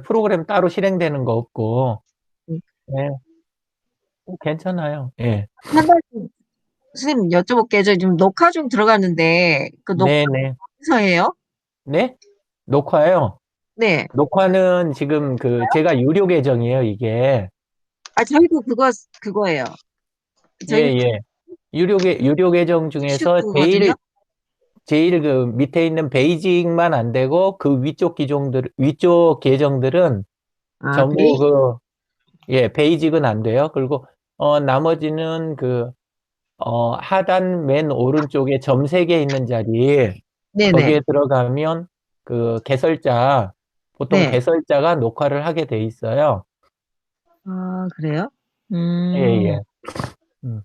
프로그램 따로 실행되는 거 없고. 음. 예. 괜찮아요. 예. 한 가지 선생님 여쭤볼게요. 저 지금 녹화 중 들어갔는데 그 녹화 네네. 어디서 해요? 네? 녹화요? 네. 녹화는 지금 제가 유료 계정이에요, 이게. 아, 저희도 그거예요. 예, 저희는 예. 유료 계정 중에서 슈트거든요. 제일 그 밑에 있는 베이직만 안 되고 그 위쪽 계정들은 아, 전부 베이지. 예, 베이직은 안 돼요. 그리고, 나머지는 하단 맨 오른쪽에 점 3개 있는 자리, 네네. 거기에 들어가면 보통 네. 개설자가 녹화를 하게 돼 있어요. 아, 그래요? 예, 음. 예. 음.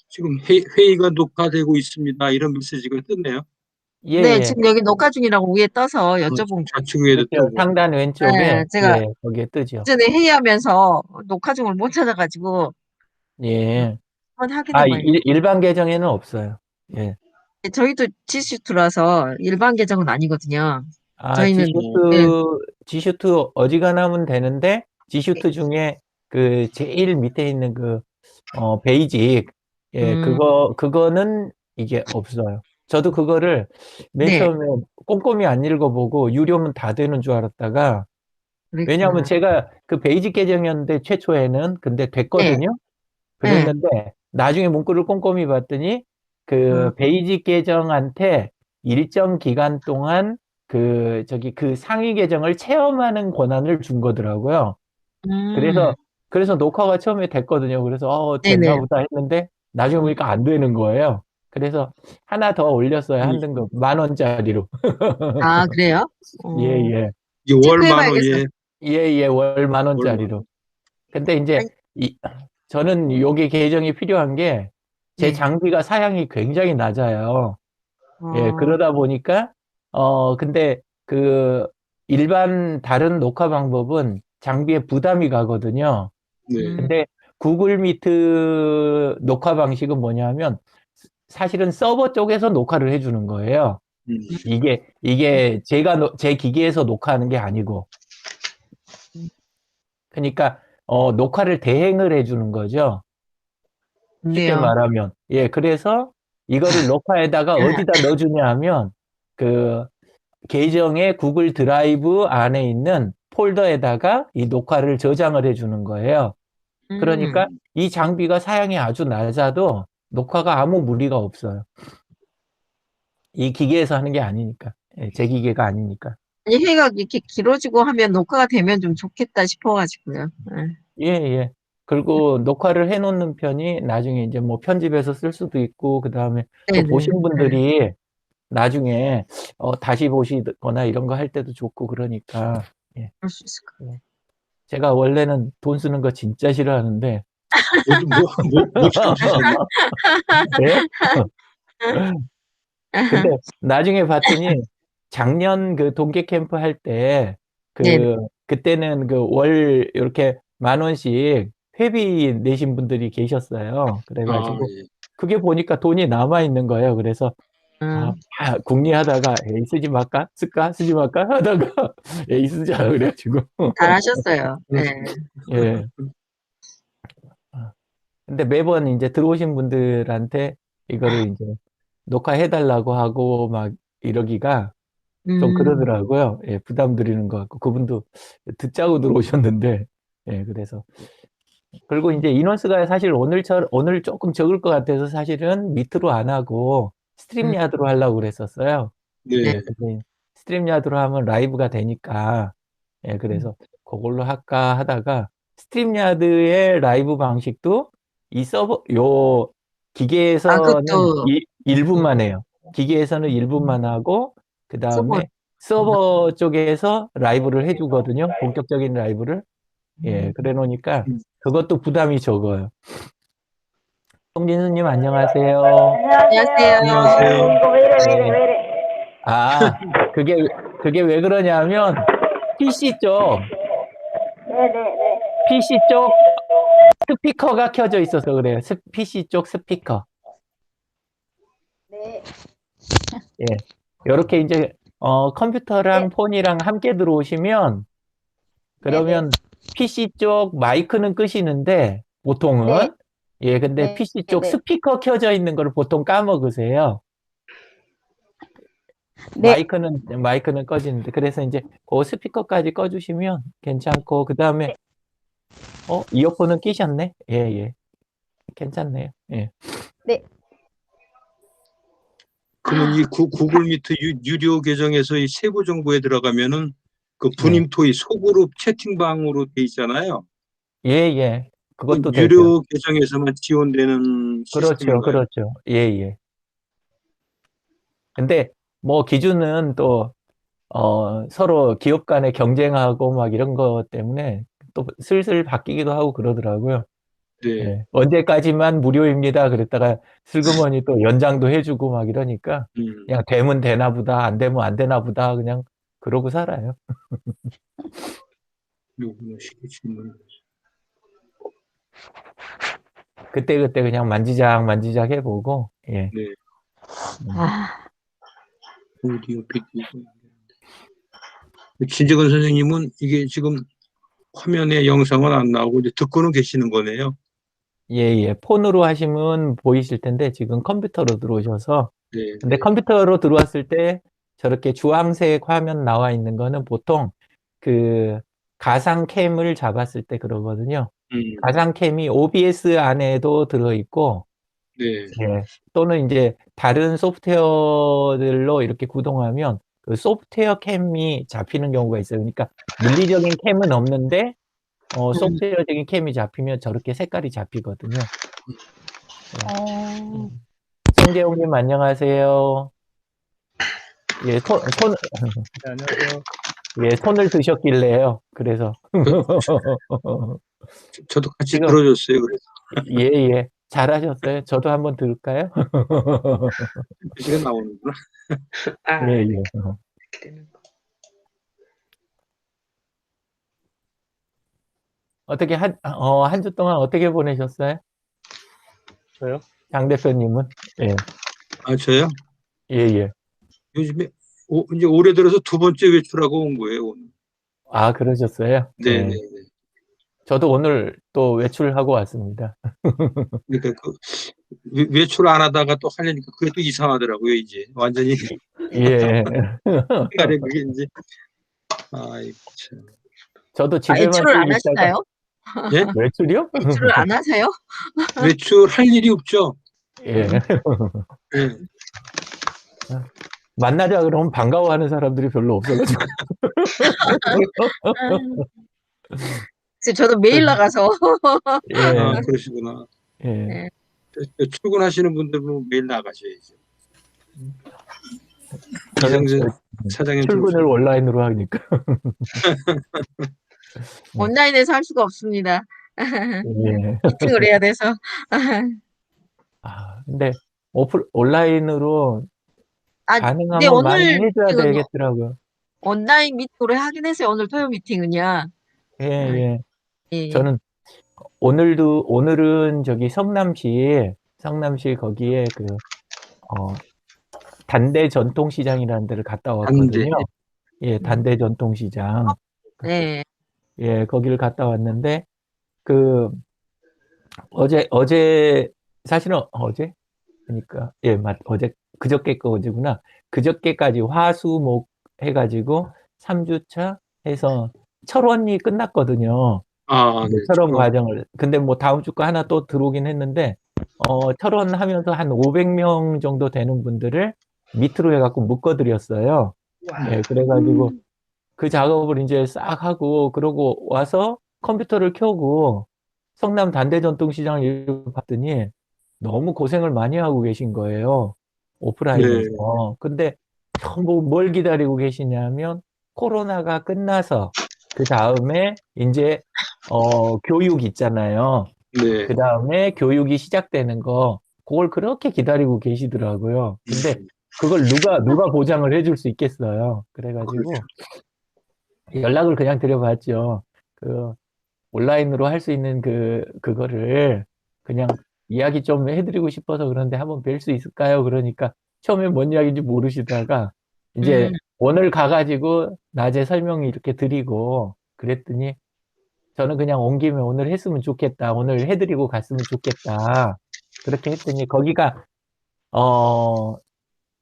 지금 회의가 녹화되고 있습니다. 이런 메시지가 떴네요. 예, 네, 예. 지금 여기 녹화 중이라고 위에 떠서 여쭤본 거예요. 좌측에도 그렇죠. 뜨고. 상단 왼쪽에, 네, 제가 예, 거기에 뜨죠. 전에 회의하면서 녹화 중을 못 찾아가지고 예. 한번 확인해 봐요. 일반 계정에는 없어요. 예. 저희도 지슈트라서 일반 계정은 아니거든요. 아, 저희는 네, 지슈트 어지간하면 되는데, 지슈트 중에 제일 밑에 있는 베이직, 예, 음, 그거는 이게 없어요. 저도 그거를 맨 네, 처음에 꼼꼼히 안 읽어보고 유료면 다 되는 줄 알았다가, 왜냐하면 그랬구나. 제가 그 베이직 계정이었는데 최초에는, 근데 네, 됐거든요. 네, 그랬는데 나중에 문구를 꼼꼼히 봤더니 그 어, 베이직 계정한테 일정 기간 동안 그 상위 계정을 체험하는 권한을 준 거더라고요. 음, 그래서 녹화가 처음에 됐거든요. 그래서 됐나 네네. 보다 했는데 나중에 보니까 안 되는 거예요. 그래서 하나 더 올렸어요. 한 등급 10,000원짜리로. 아, 그래요? 예, 예. 이게 월 만 원, 체크해봐야겠어. 예, 예, 예. 월 만 월 만 원짜리로. 원. 근데 이제 아니, 저는 요게 계정이 필요한 게 제 네, 장비가 사양이 굉장히 낮아요. 예, 어, 그러다 보니까 근데 일반 다른 녹화 방법은 장비에 부담이 가거든요. 네. 음, 근데 구글 미트 녹화 방식은 뭐냐면 사실은 서버 쪽에서 녹화를 해주는 거예요. 음. 이게 제 기기에서 녹화하는 게 아니고. 그러니까 녹화를 대행을 해주는 거죠. 쉽게 네요. 말하면. 예, 그래서 이거를 녹화에다가 어디다 넣어주냐 하면 그 계정의 구글 드라이브 안에 있는 폴더에다가 이 녹화를 저장을 해주는 거예요. 그러니까 음, 이 장비가 사양이 아주 낮아도 녹화가 아무 무리가 없어요. 이 기계에서 하는 게 아니니까. 예, 제 기계가 아니니까. 아니, 회의가 이렇게 길어지고 하면 녹화가 되면 좀 좋겠다 싶어가지고요. 네, 예, 예. 그리고 녹화를 해놓는 편이 나중에 이제 뭐 편집해서 쓸 수도 있고, 그 다음에 또 네네. 보신 네, 분들이 나중에 다시 보시거나 이런 거 할 때도 좋고 그러니까. 예. 그럴 수 있을 것 예. 제가 원래는 돈 쓰는 거 진짜 싫어하는데. 뭐 시켜주셨나? 예? 근데 같아요. 나중에 봤더니 작년 그 동계 캠프 할 때 네, 그때는 월 이렇게 10,000원씩 회비 내신 분들이 계셨어요. 아, 그래가지고 예. 그게 보니까 돈이 남아 있는 거예요. 그래서 궁리하다가 에이 쓰지 말까? 쓸까? 쓰지 말까? 하다가 에이 쓰자 그래가지고 잘하셨어요. 네. 예. 근데 매번 이제 들어오신 분들한테 이거를 이제 녹화해달라고 하고 막 이러기가 좀 음, 그러더라고요. 예, 부담 드리는 것 같고 그분도 듣자고 들어오셨는데 예, 그래서 그리고 이제 인원수가 사실 오늘 조금 적을 것 같아서 사실은 미트로 안 하고 음, 스트림야드로 하려고 그랬었어요. 네. 예, 네. 근데 스트림야드로 하면 라이브가 되니까 예, 그래서 그걸로 할까 하다가 스트림야드의 라이브 방식도 이 요 아, 기계에서는 그것도, 음, 1분만 해요. 기계에서는 1분만 하고 그 서버, 다음에 서버 쪽에서 라이브를 해주거든요. 본격적인 라이브를. 예, 음, 그래 놓으니까 음. 그것도 부담이 적어요. 송진수님 안녕하세요. 안녕하세요. 안녕하세요. 안녕하세요. 이거 왜 이래, 왜 이래, 예. 왜 이래. 아, 그게 그게 왜 그러냐면 PC 쪽 네네네. PC 쪽 스피커가 켜져 있어서 그래요. PC 쪽 스피커. 네. 예. 요렇게 이제 컴퓨터랑 네. 폰이랑 함께 들어오시면, 그러면 PC 쪽 마이크는 끄시는데, 보통은, 예, 근데 네. PC 쪽 네. 스피커 켜져 있는 걸 보통 까먹으세요. 네. 마이크는 꺼지는데, 그래서 이제 그 스피커까지 꺼주시면 괜찮고, 그 다음에, 이어폰은 끼셨네? 예, 예. 괜찮네요. 예. 네. 그러면 이 구글 미트 유료 계정에서 이 세부 정보에 들어가면은 그 네. 분임 토의 소그룹 채팅방으로 돼 있잖아요. 예, 예. 그 그것도 되죠. 유료 계정에서만 지원되는 그렇죠, 시스템인가요? 그렇죠. 예, 예. 근데 뭐 기준은 또 서로 기업 간에 경쟁하고 막 이런 거 때문에 또 슬슬 바뀌기도 하고 그러더라고요. 네. 예. 언제까지만 무료입니다. 그랬다가 슬그머니 또 연장도 해주고 막 이러니까 그냥 되면 되나 보다, 안 되면 안 되나 보다, 그냥 그러고 살아요. 요거는 쉽게 질문. 그때그때 그냥 만지작 해보고, 예. 네. 아, 오디오 비디오. 진재근 선생님은 이게 지금 화면에 영상은 안 나오고 이제 듣고는 계시는 거네요. 예, 예. 폰으로 하시면 보이실 텐데 지금 컴퓨터로 들어오셔서, 네. 근데 컴퓨터로 들어왔을 때 저렇게 주황색 화면 나와 있는 거는 보통 그 가상 캠을 잡았을 때 그러거든요. 가상 캠이 OBS 안에도 들어있고, 네. 예. 또는 이제 다른 소프트웨어들로 이렇게 구동하면 그 소프트웨어 캠이 잡히는 경우가 있어요. 그러니까 물리적인 캠은 없는데 소프트웨어적인 캠이 잡히면 저렇게 색깔이 잡히거든요. 어, 송재용님 안녕하세요. 예, 안녕하세요. 예, 손을 드셨길래요. 그래서 저도 같이 지금 들어줬어요. 그래서 예, 예, 잘하셨어요. 저도 한번 들을까요? 그 시간 나오는구나. 아, 예, 예. 이렇게 되는 거. 어떻게 한 주 동안 어떻게 보내셨어요? 저요? 장 대표님은? 예, 아, 저요? 예, 예. 요즘에 이제 올해 들어서 두 번째 외출하고 온 거예요, 오늘. 아, 그러셨어요? 네, 예. 네, 네. 저도 오늘 또 외출하고 왔습니다. 그러니까 그 외출 안 하다가 또 하려니까 그게 또 이상하더라고요, 이제. 완전히 예. 가래 그게 이제 아이 참. 저도 집에만 외출을 쭉 안 있다가 하시나요? 예? 외출이요? 외출을 안 하세요? 외출할 일이 없죠. 예. 예. 만나자 그러면 반가워하는 사람들이 별로 없어가지고. 그래서 저도 매일 나가서 예. 아, 그러시구나. 예. 네. 출근하시는 분들은 매일 나가셔야죠. 저는 이성준 사장님 출근을 온라인으로 하니까. 온라인에서 할 수가 없습니다. 예. 미팅을 해야 돼서. 근데 온라인으로 아, 근데 가능하면 많이 오늘 해줘야 미팅은 되겠더라고요. 온라인 미팅으로 하긴 했어요. 오늘 토요 미팅은요. 예, 예. 예. 저는 오늘은 저기 성남시 거기에 단대 전통시장이라는 데를 갔다 왔거든요. 예, 단대 전통시장. 네. 예, 거기를 갔다 왔는데, 사실은 그러니까, 예, 그저께 거 어제구나. 그저께까지 화수목 해가지고 3주차 해서 철원이 끝났거든요. 아, 네. 철원 과정을. 근데 뭐 다음 주 거 하나 또 들어오긴 했는데, 철원 하면서 한 500명 정도 되는 분들을 밑으로 해갖고 묶어드렸어요. 예, 그래가지고 그 작업을 이제 싹 하고, 그러고 와서 컴퓨터를 켜고 성남 단대전통시장을 봤더니 너무 고생을 많이 하고 계신 거예요. 오프라인에서. 근데 전부 뭘 기다리고 계시냐면 코로나가 끝나서 그 다음에 이제 교육 있잖아요. 네. 그 다음에 교육이 시작되는 거, 그걸 그렇게 기다리고 계시더라고요. 근데 그걸 누가 보장을 해줄 수 있겠어요. 그래가지고 연락을 그냥 드려봤죠. 온라인으로 할 수 있는 그거를 그냥 이야기 좀 해드리고 싶어서 그런데 한번 뵐 수 있을까요? 그러니까 처음에 뭔 이야기인지 모르시다가 이제 오늘 가가지고 낮에 설명 이렇게 드리고 그랬더니 저는 그냥 온 김에 오늘 했으면 좋겠다. 오늘 해드리고 갔으면 좋겠다. 그렇게 했더니 거기가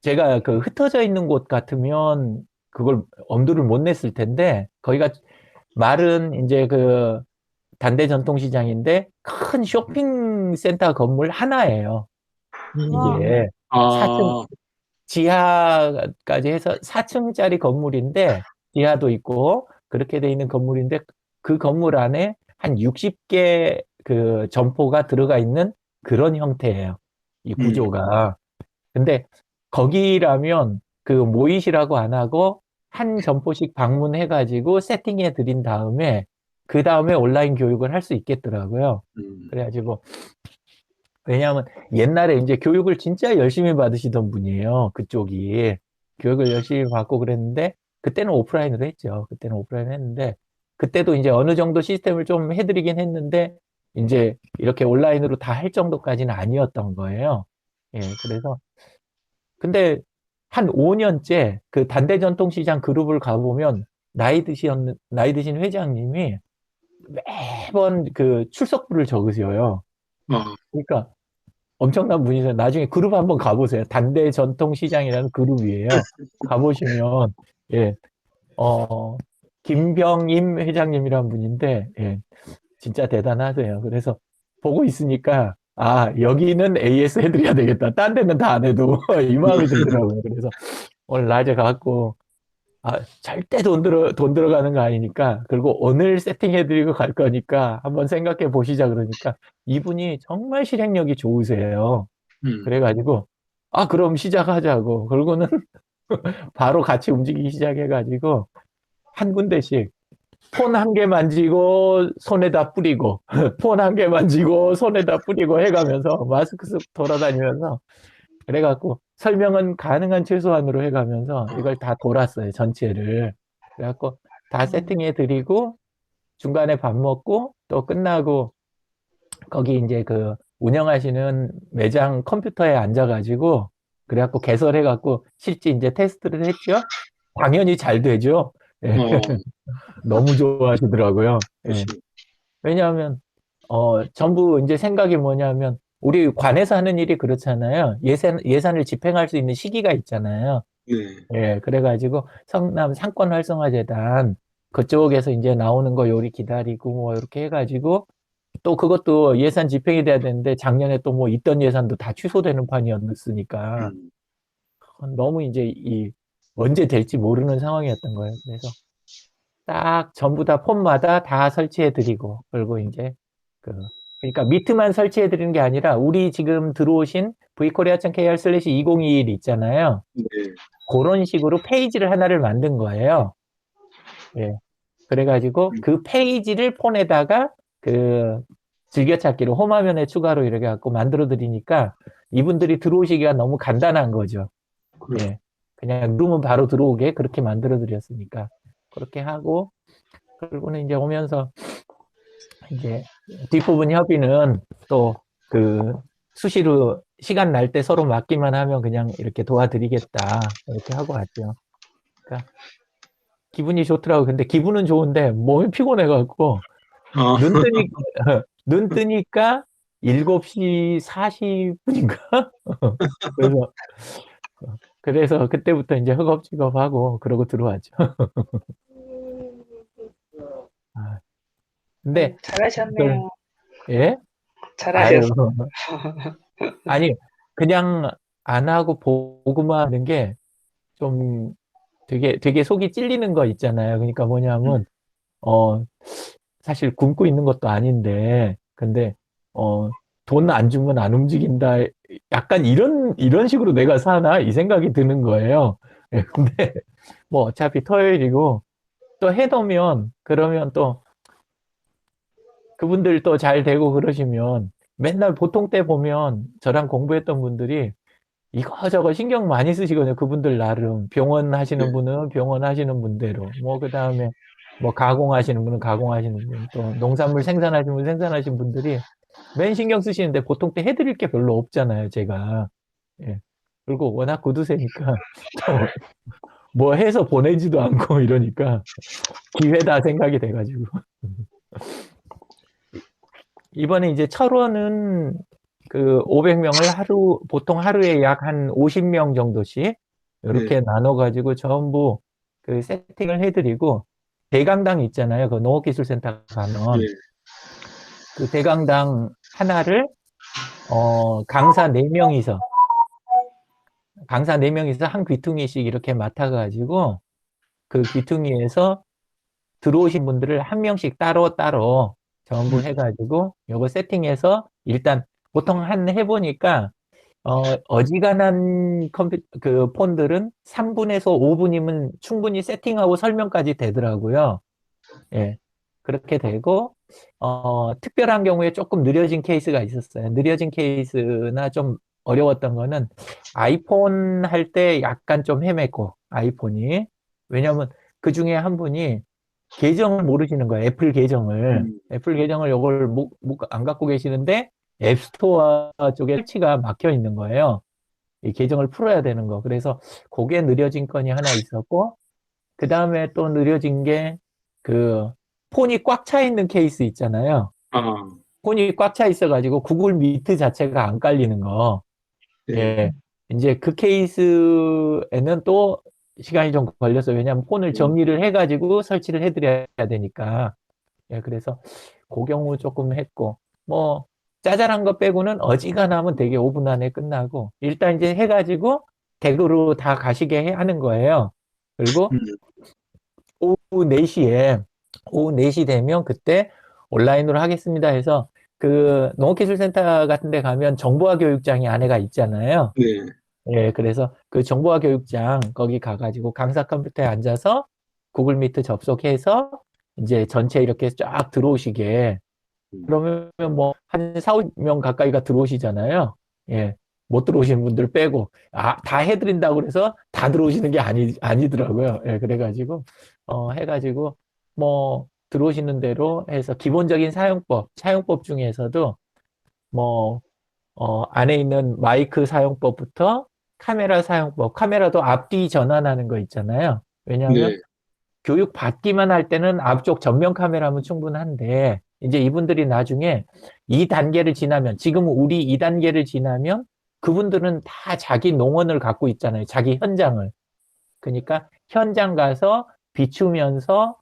제가 그 흩어져 있는 곳 같으면 그걸 엄두를 못 냈을 텐데 거기가 말은 이제 그 단대 전통시장인데 큰 쇼핑센터 건물 하나예요. 이게 아, 4층 지하까지 해서 4층짜리 건물인데 지하도 있고 그렇게 돼 있는 건물인데 그 건물 안에 한 60개 그 점포가 들어가 있는 그런 형태예요. 이 구조가. 근데 거기라면 그 모이시라고 안 하고 한 점포씩 방문해 가지고 세팅해 드린 다음에 그 다음에 온라인 교육을 할 수 있겠더라고요. 그래가지고 왜냐하면 옛날에 이제 교육을 진짜 열심히 받으시던 분이에요. 그쪽이. 교육을 열심히 받고 그랬는데, 그때는 오프라인으로 했죠. 그때는 오프라인으로 했는데, 그때도 이제 어느 정도 시스템을 좀 해드리긴 했는데, 이제 이렇게 온라인으로 다 할 정도까지는 아니었던 거예요. 예, 그래서. 근데 한 5년째 그 단대 전통시장 그룹을 가보면, 나이 드신 회장님이 매번 그 출석부를 적으세요. 그러니까 엄청난 분이세요. 나중에 그룹 한번 가보세요. 단대 전통시장이라는 그룹이에요. 가보시면, 예, 김병임 회장님이라는 분인데, 예, 진짜 대단하세요. 그래서 보고 있으니까, 아, 여기는 AS 해드려야 되겠다. 딴 데는 다 안 해도 이 마음이 들더라고요. 그래서 오늘 낮에 가고, 아, 절대 돈 들어가는 거 아니니까, 그리고 오늘 세팅해드리고 갈 거니까 한번 생각해 보시자 그러니까 이분이 정말 실행력이 좋으세요. 그래가지고, 아, 그럼 시작하자고. 그러고는 바로 같이 움직이기 시작해가지고 한 군데씩 폰 한 개 만지고 손에다 뿌리고, 폰 한 개 만지고 손에다 뿌리고 해가면서 마스크 쓰고 돌아다니면서 그래갖고 설명은 가능한 최소한으로 해가면서 이걸 다 돌았어요, 전체를. 그래갖고 다 세팅해 드리고 중간에 밥 먹고 또 끝나고 거기 이제 그 운영하시는 매장 컴퓨터에 앉아가지고 그래갖고 개설해갖고 실제 이제 테스트를 했죠. 당연히 잘 되죠. 예. 너무 좋아하시더라고요. 예. 왜냐하면 전부 이제 생각이 뭐냐면 우리 관에서 하는 일이 그렇잖아요. 예산을 집행할 수 있는 시기가 있잖아요. 예, 그래가지고 성남 상권활성화재단 그쪽에서 이제 나오는 거 요리 기다리고 뭐 이렇게 해가지고 또 그것도 예산 집행이 돼야 되는데 작년에 또 뭐 있던 예산도 다 취소되는 판이었으니까 너무 이제 언제 될지 모르는 상황이었던 거예요. 그래서 딱 전부 다 폰마다 다 설치해 드리고 그리고 이제 그러니까 미트만 설치해 드리는 게 아니라 우리 지금 들어오신 vkorea.kr/2021 있잖아요. 그런 식으로 페이지를 하나를 만든 거예요. 예. 그래가지고 그 페이지를 폰에다가 즐겨찾기로 홈화면에 추가로 이렇게 갖고 만들어 드리니까 이분들이 들어오시기가 너무 간단한 거죠. 예. 그냥 누르면 바로 들어오게 그렇게 만들어 드렸으니까 그렇게 하고 그리고는 이제 오면서 이제 뒷부분 협의는 또 수시로 시간 날 때 서로 맡기만 하면 그냥 이렇게 도와드리겠다 이렇게 하고 왔죠. 그러니까 기분이 좋더라고요. 근데 기분은 좋은데 몸이 피곤해갖고 눈 뜨니까 7시 40분인가? 그래서 그때부터 이제 허겁지겁하고 그러고 들어왔죠. 근데 잘하셨네요. 예? 잘하셨어요. 아니 그냥 안 하고 보고만 하는 게 좀 되게 속이 찔리는 거 있잖아요. 그러니까 뭐냐면 사실 굶고 있는 것도 아닌데 근데 돈 안 주면 안 움직인다. 약간 이런 식으로 내가 사나 이 생각이 드는 거예요. 예, 근데 뭐 어차피 토요일이고 또 해놓으면 그러면 또 그분들 또 잘 되고 그러시면 맨날 보통 때 보면 저랑 공부했던 분들이 이거저거 신경 많이 쓰시거든요. 그분들 나름 병원 하시는 분은 병원 하시는 분대로 뭐 그다음에 뭐 가공하시는 분은 가공하시는 분 또 농산물 생산하시는 분 생산하시는 분들이 맨 신경 쓰시는데 보통 때 해드릴 게 별로 없잖아요. 제가 예. 그리고 워낙 구두쇠니까 또 뭐 해서 보내지도 않고 이러니까 기회다 생각이 돼가지고. 이번에 이제 철원은 그 500명을 보통 하루에 약 한 50명 정도씩 이렇게 나눠가지고 전부 그 세팅을 해드리고, 대강당 있잖아요. 그 농업기술센터 가면. 예. 그 대강당 하나를, 강사 4명이서 한 귀퉁이씩 이렇게 맡아가지고, 그 귀퉁이에서 들어오신 분들을 한 명씩 따로 전부 해가지고 요거 세팅해서, 일단 보통 해보니까 어지간한 그 폰들은 3분에서 5분이면 충분히 세팅하고 설명까지 되더라고요. 예. 그렇게 되고, 특별한 경우에 조금 느려진 케이스가 있었어요. 느려진 케이스나 좀 어려웠던 거는 아이폰 할 때 약간 좀 헤맸고, 아이폰이. 왜냐면 그 중에 한 분이 계정을 모르시는 거예요. 애플 계정을. 애플 계정을 요걸 안 갖고 계시는데 앱스토어 쪽에 설치가 막혀 있는 거예요. 이 계정을 풀어야 되는 거. 그래서 그게 느려진 건이 하나 있었고, 그 다음에 또 느려진 게 그 폰이 꽉 차 있는 케이스 있잖아요. 아, 폰이 꽉 차 있어가지고 구글 미트 자체가 안 깔리는 거. 네. 예. 이제 그 케이스에는 또 시간이 좀 걸렸어요. 왜냐하면 폰을 정리를 해가지고 설치를 해드려야 되니까. 예, 그래서 그 경우 조금 했고, 뭐, 짜잘한 거 빼고는 어지간하면 되게 5분 안에 끝나고, 일단 이제 해가지고 댁으로 다 가시게 하는 거예요. 그리고 음, 오후 4시 되면 그때 온라인으로 하겠습니다 해서, 그 농업기술센터 같은 데 가면 정보화 교육장이 안에가 있잖아요. 네. 예, 그래서 그 정보화 교육장 거기 가가지고 강사 컴퓨터에 앉아서 구글 미트 접속해서 이제 전체 이렇게 쫙 들어오시게. 그러면 뭐 한 4, 5명 가까이가 들어오시잖아요. 예. 못 들어오시는 분들 빼고, 다 해드린다고 그래서 다 들어오시는 게 아니더라고요. 예, 그래가지고, 해가지고, 뭐, 들어오시는 대로 해서 기본적인 사용법 중에서도 뭐, 안에 있는 마이크 사용법부터 카메라 사용법, 카메라도 앞뒤 전환하는 거 있잖아요. 왜냐하면 네. 교육 받기만 할 때는 앞쪽 전면 카메라면 충분한데, 이제 이분들이 나중에 이 단계를 지나면, 지금 우리 이 단계를 지나면 그분들은 다 자기 농원을 갖고 있잖아요. 자기 현장을. 그러니까 현장 가서 비추면서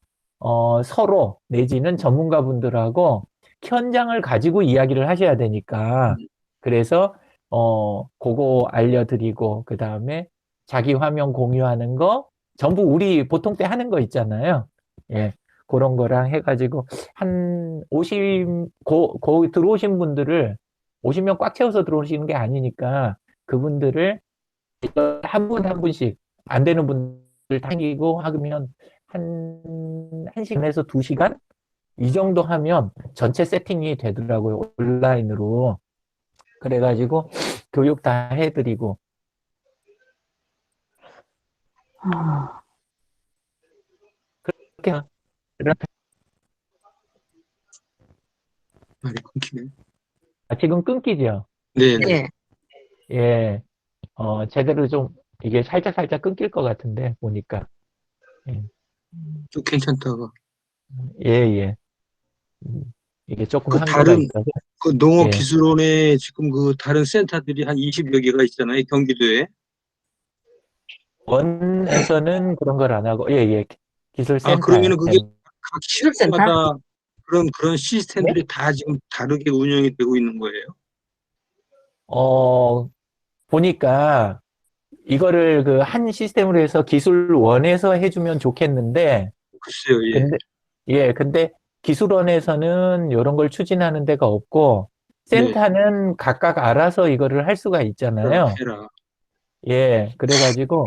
서로 내지는 전문가분들하고 현장을 가지고 이야기를 하셔야 되니까, 그래서 그거 알려드리고, 그 다음에 자기 화면 공유하는 거 전부 우리 보통 때 하는 거 있잖아요. 예, 그런 거랑 해가지고 한 들어오신 분들을 50명 꽉 채워서 들어오시는 게 아니니까, 그분들을 한 분 한 분씩 안 되는 분들 당기고 하면 한 1시간에서 2시간 이 정도 하면 전체 세팅이 되더라고요. 온라인으로. 그래가지고 교육 다 해드리고. 그렇게 말이 끊기네. 지금 끊기죠? 네, 네. 예. 예. 제대로 좀 이게 살짝 끊길 것 같은데 보니까. 예. 좀 괜찮다가. 예. 이게 조금 그 한계가 다른, 있어서. 그 예. 농업기술원에 지금 그 다른 센터들이 한 20여 개가 있잖아요, 경기도에. 원에서는 그런 걸 안 하고, 예. 기술센터. 그러면은 그게 각 기술센터? 시설마다 그런 예? 시스템들이 다 지금 다르게 운영이 되고 있는 거예요. 보니까 이거를 그 한 시스템으로 해서 기술원에서 해주면 좋겠는데, 글쎄요, 예. 근데 기술원에서는 이런 걸 추진하는 데가 없고, 네. 센터는 각각 알아서 이거를 할 수가 있잖아요. 해라. 예, 그래가지고,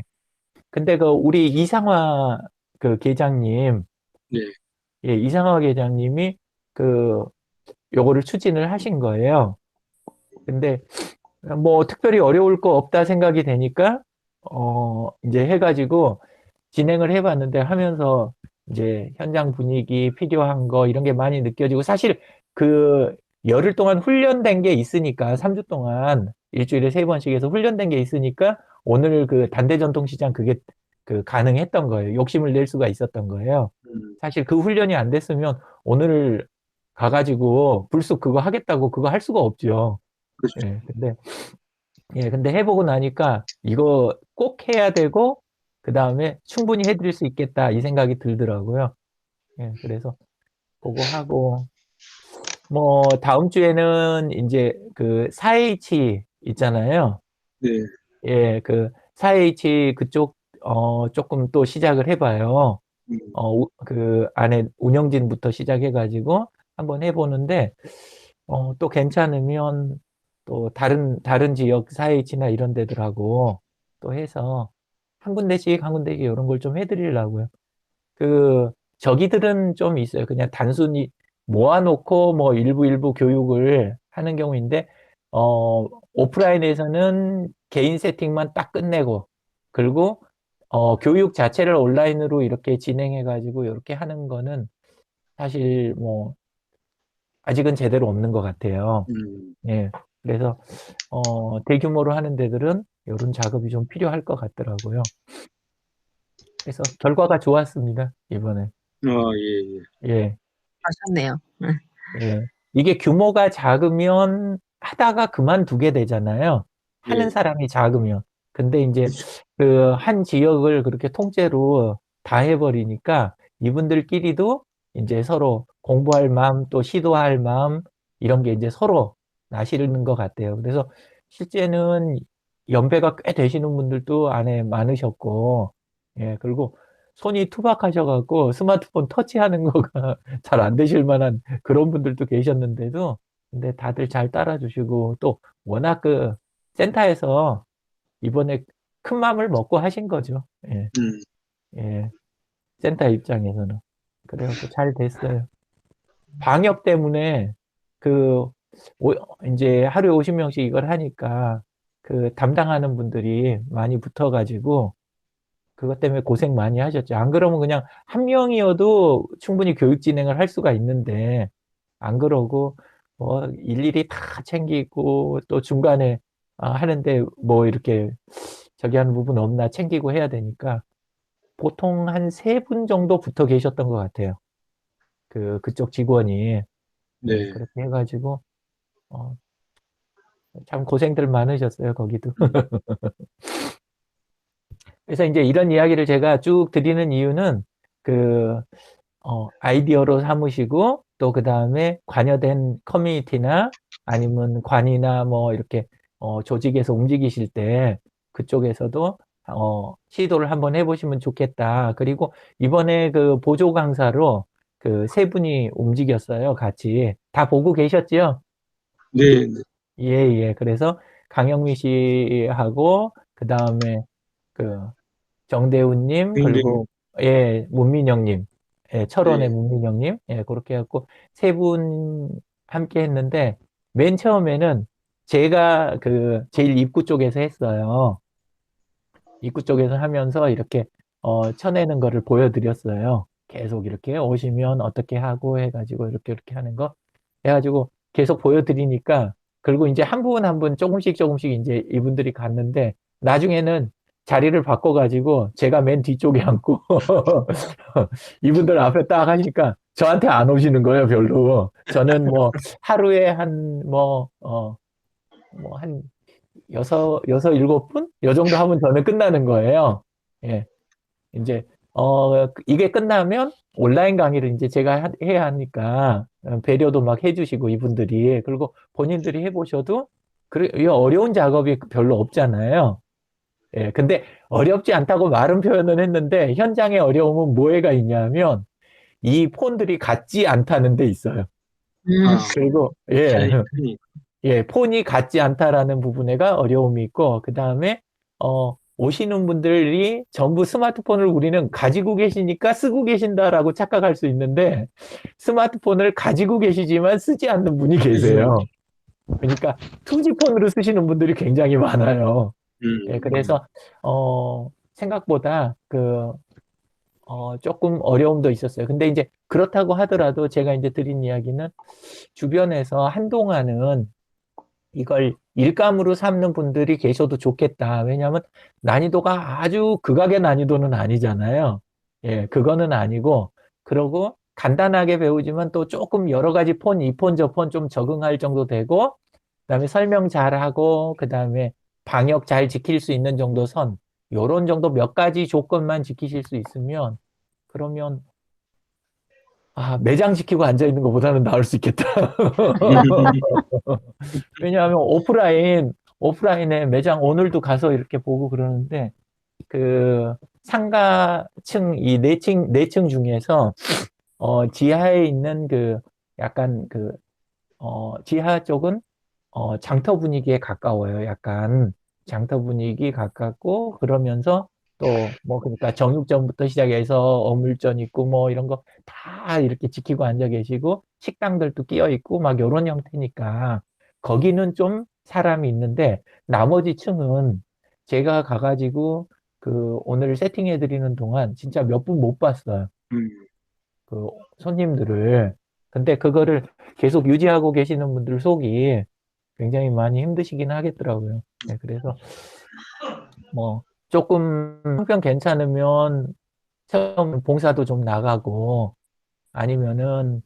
근데 그 우리 이상화 그 계장님, 네. 예, 이상화 계장님이 그 요거를 추진을 하신 거예요. 근데 뭐 특별히 어려울 거 없다 생각이 되니까, 이제 해가지고 진행을 해봤는데, 하면서 이제 현장 분위기 필요한 거 이런 게 많이 느껴지고, 사실 그 열흘 동안 훈련된 게 있으니까, 3주 동안 일주일에 3번씩 해서 훈련된 게 있으니까, 오늘 그 단대전통시장 그게 가능했던 거예요. 욕심을 낼 수가 있었던 거예요. 사실 그 훈련이 안 됐으면 오늘 가가지고 불쑥 그거 하겠다고 그거 할 수가 없죠. 그렇죠. 근데 해보고 나니까 이거 꼭 해야 되고, 그 다음에 충분히 해드릴 수 있겠다, 이 생각이 들더라고요. 그래서 그거 하고, 뭐, 다음 주에는 이제 그 4H 있잖아요. 네. 그 4H 그쪽, 조금 또 시작을 해봐요. 음. 그 안에 운영진부터 시작해가지고 한번 해보는데, 또 괜찮으면 또 다른 지역 4H나 이런 데들하고 또 해서 한 군데씩 이런 걸 좀 해드리려고요. 저기들은 좀 있어요. 그냥 단순히 모아놓고 뭐 일부 교육을 하는 경우인데, 오프라인에서는 개인 세팅만 딱 끝내고, 그리고, 교육 자체를 온라인으로 이렇게 진행해가지고 이렇게 하는 거는 사실 뭐, 아직은 제대로 없는 것 같아요. 그래서, 대규모로 하는 데들은 이런 작업이 좀 필요할 것 같더라고요. 그래서 결과가 좋았습니다, 이번에. 예. 예. 하셨네요. 예. 이게 규모가 작으면 하다가 그만두게 되잖아요. 하는 예. 사람이 작으면. 근데 이제 그렇죠. 한 지역을 그렇게 통째로 다 해버리니까 이분들끼리도 이제 서로 공부할 마음 또 시도할 마음 이런 게 이제 서로 나시는 것 같아요. 그래서 실제는 연배가 꽤 되시는 분들도 안에 많으셨고, 그리고 손이 투박하셔갖고 스마트폰 터치하는 거가 잘 안 되실 만한 그런 분들도 계셨는데도, 근데 다들 잘 따라주시고, 또 워낙 센터에서 이번에 큰 마음을 먹고 하신 거죠. 예. 센터 입장에서는. 그래갖고 잘 됐어요. 방역 때문에 이제 하루에 50명씩 이걸 하니까 담당하는 분들이 많이 붙어가지고 그것 때문에 고생 많이 하셨죠. 안 그러면 그냥 한 명이어도 충분히 교육 진행을 할 수가 있는데, 안 그러고, 뭐, 일일이 다 챙기고, 또 중간에 하는데 뭐 이렇게 저기 하는 부분 없나 챙기고 해야 되니까, 보통 한 3분 정도 붙어 계셨던 것 같아요. 그쪽 직원이. 네. 그렇게 해가지고, 참 고생들 많으셨어요, 거기도. 그래서 이제 이런 이야기를 제가 쭉 드리는 이유는 아이디어로 삼으시고 또 그 다음에 관여된 커뮤니티나 아니면 관이나 뭐 이렇게 조직에서 움직이실 때 그쪽에서도 시도를 한번 해보시면 좋겠다. 그리고 이번에 보조 강사로 3분이 움직였어요. 같이. 다 보고 계셨죠? 네. 예. 그래서 강영미 씨하고 그 다음에 정대훈님, 그리고, 문민영님, 철원의 네. 문민영님, 그렇게 해갖고 3분 함께 했는데, 맨 처음에는 제가 제일 입구 쪽에서 했어요. 입구 쪽에서 하면서 이렇게, 쳐내는 거를 보여드렸어요. 계속 이렇게 오시면 어떻게 하고 해가지고 이렇게 하는 거 해가지고 계속 보여드리니까, 그리고 이제 한 분 한 분 조금씩 이제 이분들이 갔는데, 나중에는 자리를 바꿔가지고 제가 맨 뒤쪽에 앉고 이분들 앞에 딱 하니까 저한테 안 오시는 거예요, 별로. 저는 뭐 하루에 한 일곱 분? 요 정도 하면 저는 끝나는 거예요. 예. 이제, 이게 끝나면 온라인 강의를 이제 제가 해야 하니까 배려도 막 해주시고 이분들이. 그리고 본인들이 해보셔도 이 어려운 작업이 별로 없잖아요. 근데 어렵지 않다고 말은 표현을 했는데 현장의 어려움은 뭐가 있냐면 이 폰들이 같지 않다는 데 있어요. 그리고 폰이 같지 않다라는 부분에가 어려움이 있고, 그 다음에 오시는 분들이 전부 스마트폰을 우리는 가지고 계시니까 쓰고 계신다라고 착각할 수 있는데 스마트폰을 가지고 계시지만 쓰지 않는 분이 계세요. 그러니까 투지폰으로 쓰시는 분들이 굉장히 많아요. 그래서 생각보다 조금 어려움도 있었어요. 근데 이제 그렇다고 하더라도 제가 이제 드린 이야기는 주변에서 한동안은 이걸 일감으로 삼는 분들이 계셔도 좋겠다. 왜냐하면 난이도가 아주 극악의 난이도는 아니잖아요. 예, 그거는 아니고, 그러고 간단하게 배우지만 또 조금 여러 가지 폰, 이 폰, 저 폰 좀 적응할 정도 되고, 그다음에 설명 잘하고, 그다음에 방역 잘 지킬 수 있는 정도 선, 요런 정도 몇 가지 조건만 지키실 수 있으면, 그러면 매장 지키고 앉아 있는 것보다는 나을 수 있겠다. 왜냐하면 오프라인에 매장 오늘도 가서 이렇게 보고 그러는데, 그 상가층, 이 네 층 중에서, 지하에 있는 약간 지하 쪽은, 장터 분위기에 가까워요. 약간 장터 분위기 가깝고, 그러면서 또, 그러니까 정육점부터 시작해서 어물전 있고, 이런 거 다 이렇게 지키고 앉아 계시고, 식당들도 끼어 있고, 막 요런 형태니까, 거기는 좀 사람이 있는데, 나머지 층은 제가 가가지고, 오늘 세팅해 드리는 동안 진짜 몇 분 못 봤어요. 손님들을. 근데 그거를 계속 유지하고 계시는 분들 속이 굉장히 많이 힘드시긴 하겠더라고요. 네, 그래서 조금 형편 괜찮으면 처음 봉사도 좀 나가고 아니면은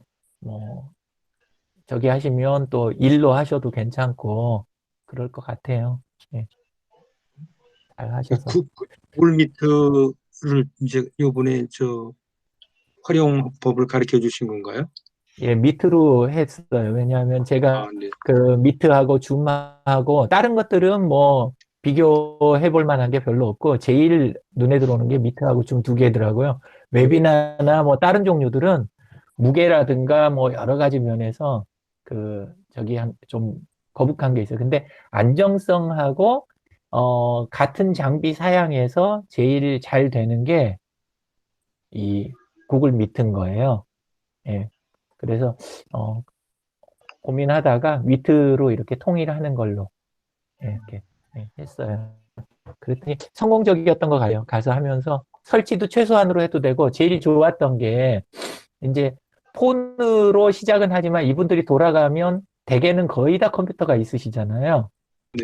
저기 하시면 또 일로 하셔도 괜찮고 그럴 것 같아요. 네, 잘 하셔서. 구글 미트를 이제 요번에 활용법을 가르쳐 주신 건가요? 예, 미트로 했어요. 왜냐하면 제가 네. 미트하고 줌하고 다른 것들은 비교해 볼 만한 게 별로 없고 제일 눈에 들어오는 게 미트하고 줌 두 개더라고요. 웨비나나 다른 종류들은 무게라든가 여러 가지 면에서 좀 거북한 게 있어요. 근데 안정성하고 같은 장비 사양에서 제일 잘 되는 게 이 구글 미트인 거예요. 예. 그래서 고민하다가 미트로 이렇게 통일하는 걸로 이렇게 했어요. 그랬더니 성공적이었던 것 같아요. 가서 하면서 설치도 최소한으로 해도 되고 제일 좋았던 게 이제 폰으로 시작은 하지만 이분들이 돌아가면 대개는 거의 다 컴퓨터가 있으시잖아요. 네.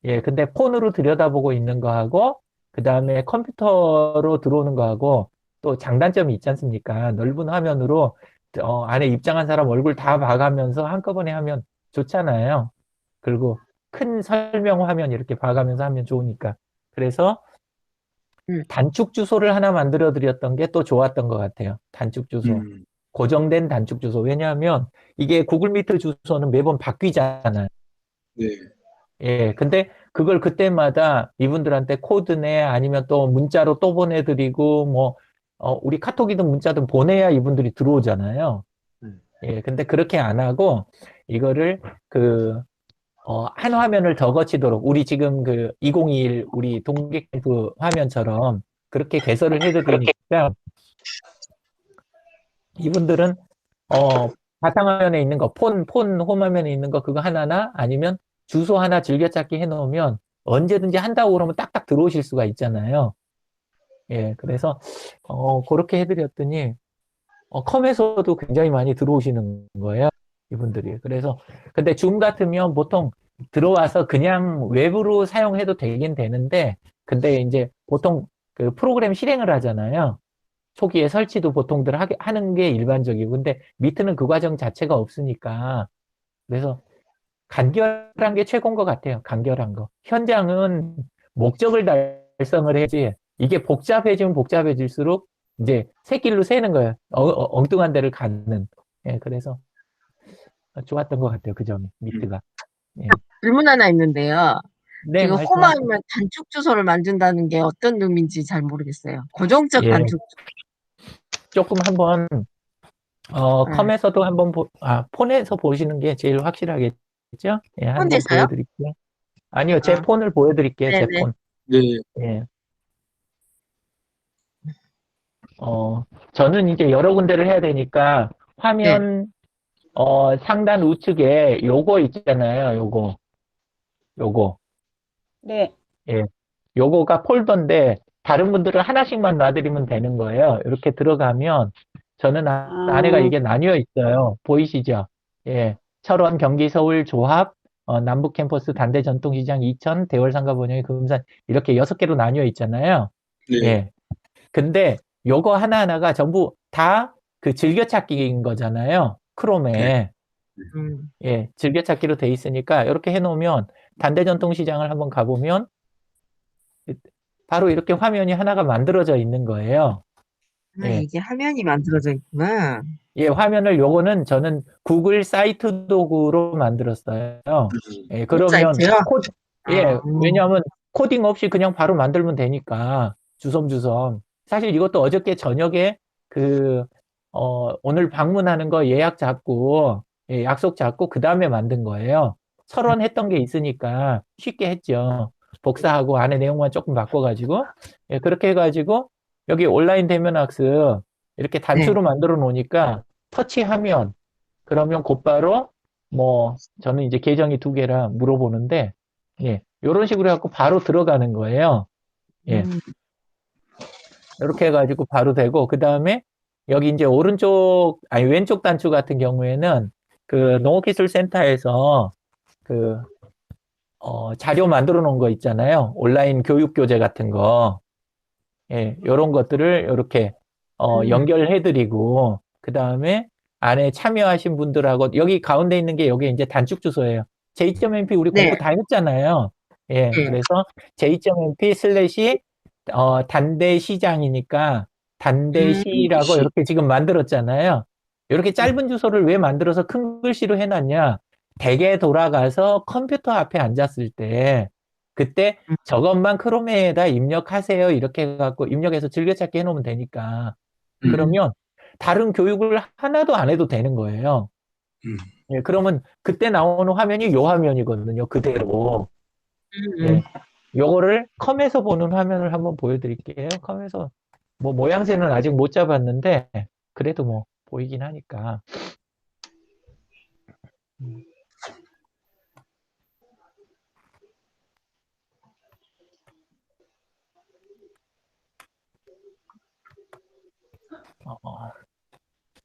예, 근데 폰으로 들여다보고 있는 거하고 그 다음에 컴퓨터로 들어오는 거하고 또 장단점이 있지 않습니까? 넓은 화면으로 안에 입장한 사람 얼굴 다 봐가면서 한꺼번에 하면 좋잖아요. 그리고 큰 설명 화면 이렇게 봐가면서 하면 좋으니까. 그래서 단축 주소를 하나 만들어 드렸던 게 또 좋았던 것 같아요. 단축 주소. 고정된 단축 주소. 왜냐하면 이게 구글 미트 주소는 매번 바뀌잖아요. 네. 예, 근데 그걸 그때마다 이분들한테 코드내 아니면 또 문자로 또 보내드리고 우리 카톡이든 문자든 보내야 이분들이 들어오잖아요. 예, 근데 그렇게 안 하고 이거를 한 화면을 더 거치도록 우리 지금 2021 우리 동계 캠프 화면처럼 그렇게 개설을 해드리니까 이분들은 바탕화면에 있는 거, 폰 홈화면에 있는 거 그거 하나나 아니면 주소 하나 즐겨찾기 해놓으면 언제든지 한다고 그러면 딱딱 들어오실 수가 있잖아요. 예, 그래서 그렇게 해드렸더니 컴에서도 굉장히 많이 들어오시는 거예요. 이분들이. 그래서 근데 줌 같으면 보통 들어와서 그냥 웹으로 사용해도 되긴 되는데 근데 이제 보통 그 프로그램 실행을 하잖아요. 초기에 설치도 보통들 하는 게 일반적이고 근데 미트는 그 과정 자체가 없으니까 그래서 간결한 게 최고인 것 같아요. 간결한 거. 현장은 목적을 달성을 해야지 이게 복잡해지면 복잡해질수록 이제 새길로 새는 거예요. 엉뚱한 데를 가는. 예, 그래서 좋았던 것 같아요. 그 점이 미트가. 예. 질문 하나 있는데요. 네, 지금 말씀하세요. 홈하면 단축 주소를 만든다는 게 어떤 의미인지 잘 모르겠어요. 고정적 예. 단축. 조금 한번 컴에서도 한번 폰에서 보시는 게 제일 확실하겠죠? 예, 한번 폰에서요? 보여드릴게요. 아니요, 제 폰을 보여드릴게요. 제 네네. 폰. 네. 예. 저는 이제 여러 군데를 해야 되니까 화면 상단 우측에 요거 있잖아요. 요거. 네. 예. 요거가 폴더인데 다른 분들은 하나씩만 놔드리면 되는 거예요. 이렇게 들어가면 저는 안에가 이게 나뉘어 있어요. 보이시죠? 예. 철원, 경기, 서울, 조합, 남북 캠퍼스 단대 전통시장 이천 대월 상가 번영이 금산 이렇게 6개로 나뉘어 있잖아요. 네. 예. 근데 요거 하나하나가 전부 다 그 즐겨찾기인 거잖아요. 크롬에. 예, 즐겨찾기로 돼 있으니까 이렇게 해놓으면 단대 전통시장을 한번 가보면 바로 이렇게 화면이 하나가 만들어져 있는 거예요. 예. 이게 화면이 만들어져 있구나. 예, 화면을 요거는 저는 구글 사이트 도구로 만들었어요. 예, 그러면 사이트요? 예, 왜냐하면 코딩 없이 그냥 바로 만들면 되니까 주섬주섬. 사실 이것도 어저께 저녁에 오늘 방문하는 거 예약 잡고 예, 약속 잡고 그 다음에 만든 거예요. 철원했던 게 있으니까 쉽게 했죠. 복사하고 안에 내용만 조금 바꿔가지고 예, 그렇게 해가지고 여기 온라인 대면 학습 이렇게 단추로 만들어 놓으니까 터치하면 그러면 곧바로 뭐 저는 이제 계정이 2개라 물어보는데 예, 이런 식으로 해갖고 바로 들어가는 거예요. 예, 이렇게 해가지고 바로 되고 그 다음에 여기 이제 왼쪽 단추 같은 경우에는 그 농업기술센터에서 자료 만들어 놓은 거 있잖아요. 온라인 교육 교재 같은 거. 예, 요런 것들을 이렇게 연결해 드리고 그 다음에 안에 참여하신 분들하고 여기 가운데 있는 게 여기 이제 단축 주소예요. j.mp 우리 공부 다 했잖아요. 예, 그래서 j.mp 단대시장이니까 단대시라고 이렇게 지금 만들었잖아요. 이렇게 짧은 주소를 왜 만들어서 큰 글씨로 해놨냐? 댁에 돌아가서 컴퓨터 앞에 앉았을 때 그때 저것만 크롬에다 입력하세요. 이렇게 해갖고 입력해서 즐겨찾기 해놓으면 되니까. 그러면 다른 교육을 하나도 안 해도 되는 거예요. 예, 그러면 그때 나오는 화면이 요 화면이거든요. 그대로. 예, 요거를 컴에서 보는 화면을 한번 보여드릴게요. 컴에서 뭐 모양새는 아직 못 잡았는데 그래도 뭐 보이긴 하니까.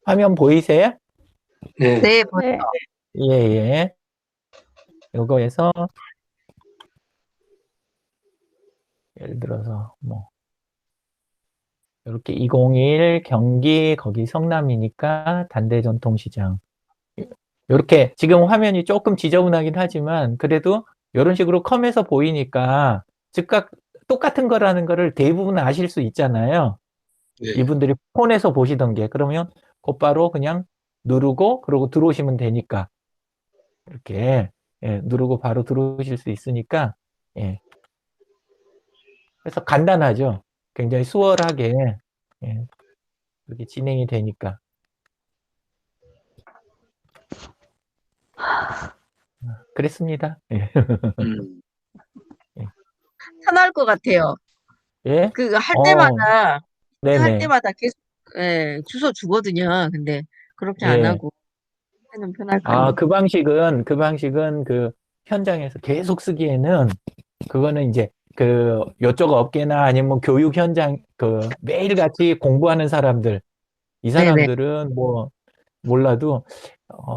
화면 보이세요? 네. 네, 네. 예, 예. 요거에서 예를 들어서 뭐 이렇게 201 경기 거기 성남이니까 단대 전통시장 이렇게 지금 화면이 조금 지저분하긴 하지만 그래도 이런 식으로 컴에서 보이니까 즉각 똑같은 거라는 거를 대부분 아실 수 있잖아요. 네. 이분들이 폰에서 보시던 게 그러면 곧바로 그냥 누르고 그러고 들어오시면 되니까 이렇게 예, 누르고 바로 들어오실 수 있으니까 예. 그래서 간단하죠. 굉장히 수월하게 예, 이렇게 진행이 되니까 그랬습니다. 예. 편할 것 같아요. 예? 그 할 때마다 네네. 계속 주소 주거든요. 근데 그렇게 안 예. 하고 하면 편할 것 같아요. 그 방식은 그 현장에서 계속 쓰기에는 그거는 이제 요쪽 업계나 아니면 교육 현장 매일같이 공부하는 사람들 이 사람들은 뭐 몰라도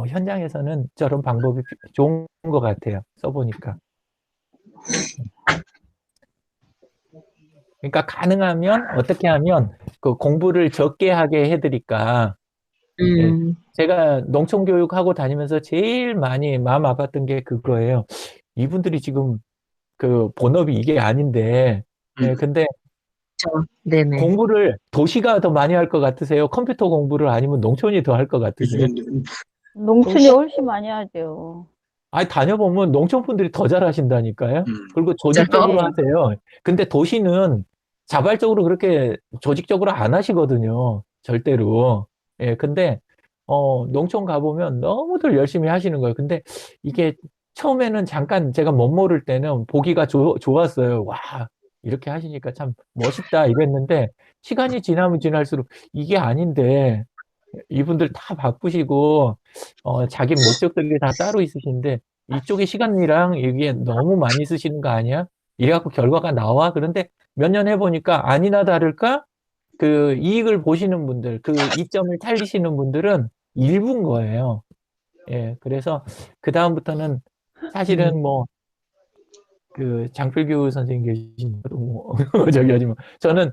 현장에서는 저런 방법이 좋은 것 같아요. 써보니까. 그러니까 가능하면 어떻게 하면 그 공부를 적게 하게 해드릴까. 예, 제가 농촌교육하고 다니면서 제일 많이 마음 아팠던 게 그거예요. 이분들이 지금 그 본업이 이게 아닌데, 예, 근데 네네. 공부를 도시가 더 많이 할 것 같으세요? 컴퓨터 공부를 아니면 농촌이 더 할 것 같으세요? 농촌이 훨씬 많이 하죠. 아니, 다녀보면 농촌 분들이 더 잘하신다니까요. 그리고 조직적으로 하세요. 근데 도시는 자발적으로 그렇게 조직적으로 안 하시거든요. 절대로. 예, 근데, 농촌 가보면 너무들 열심히 하시는 거예요. 근데 이게 처음에는 잠깐 제가 못 모를 때는 보기가 좋았어요. 와, 이렇게 하시니까 참 멋있다 이랬는데 시간이 지나면 지날수록 이게 아닌데 이분들 다 바쁘시고, 자기 목적들이 다 따로 있으신데, 이쪽에 시간이랑 이게 너무 많이 쓰시는 거 아니야? 이래갖고 결과가 나와? 그런데 몇 년 해보니까 아니나 다를까? 그 이익을 보시는 분들, 그 이점을 살리시는 분들은 일부인 거예요. 예, 그래서 그다음부터는 사실은 뭐, 그, 장필규 선생님 계신, 뭐, 저기, 하지 뭐. 저는,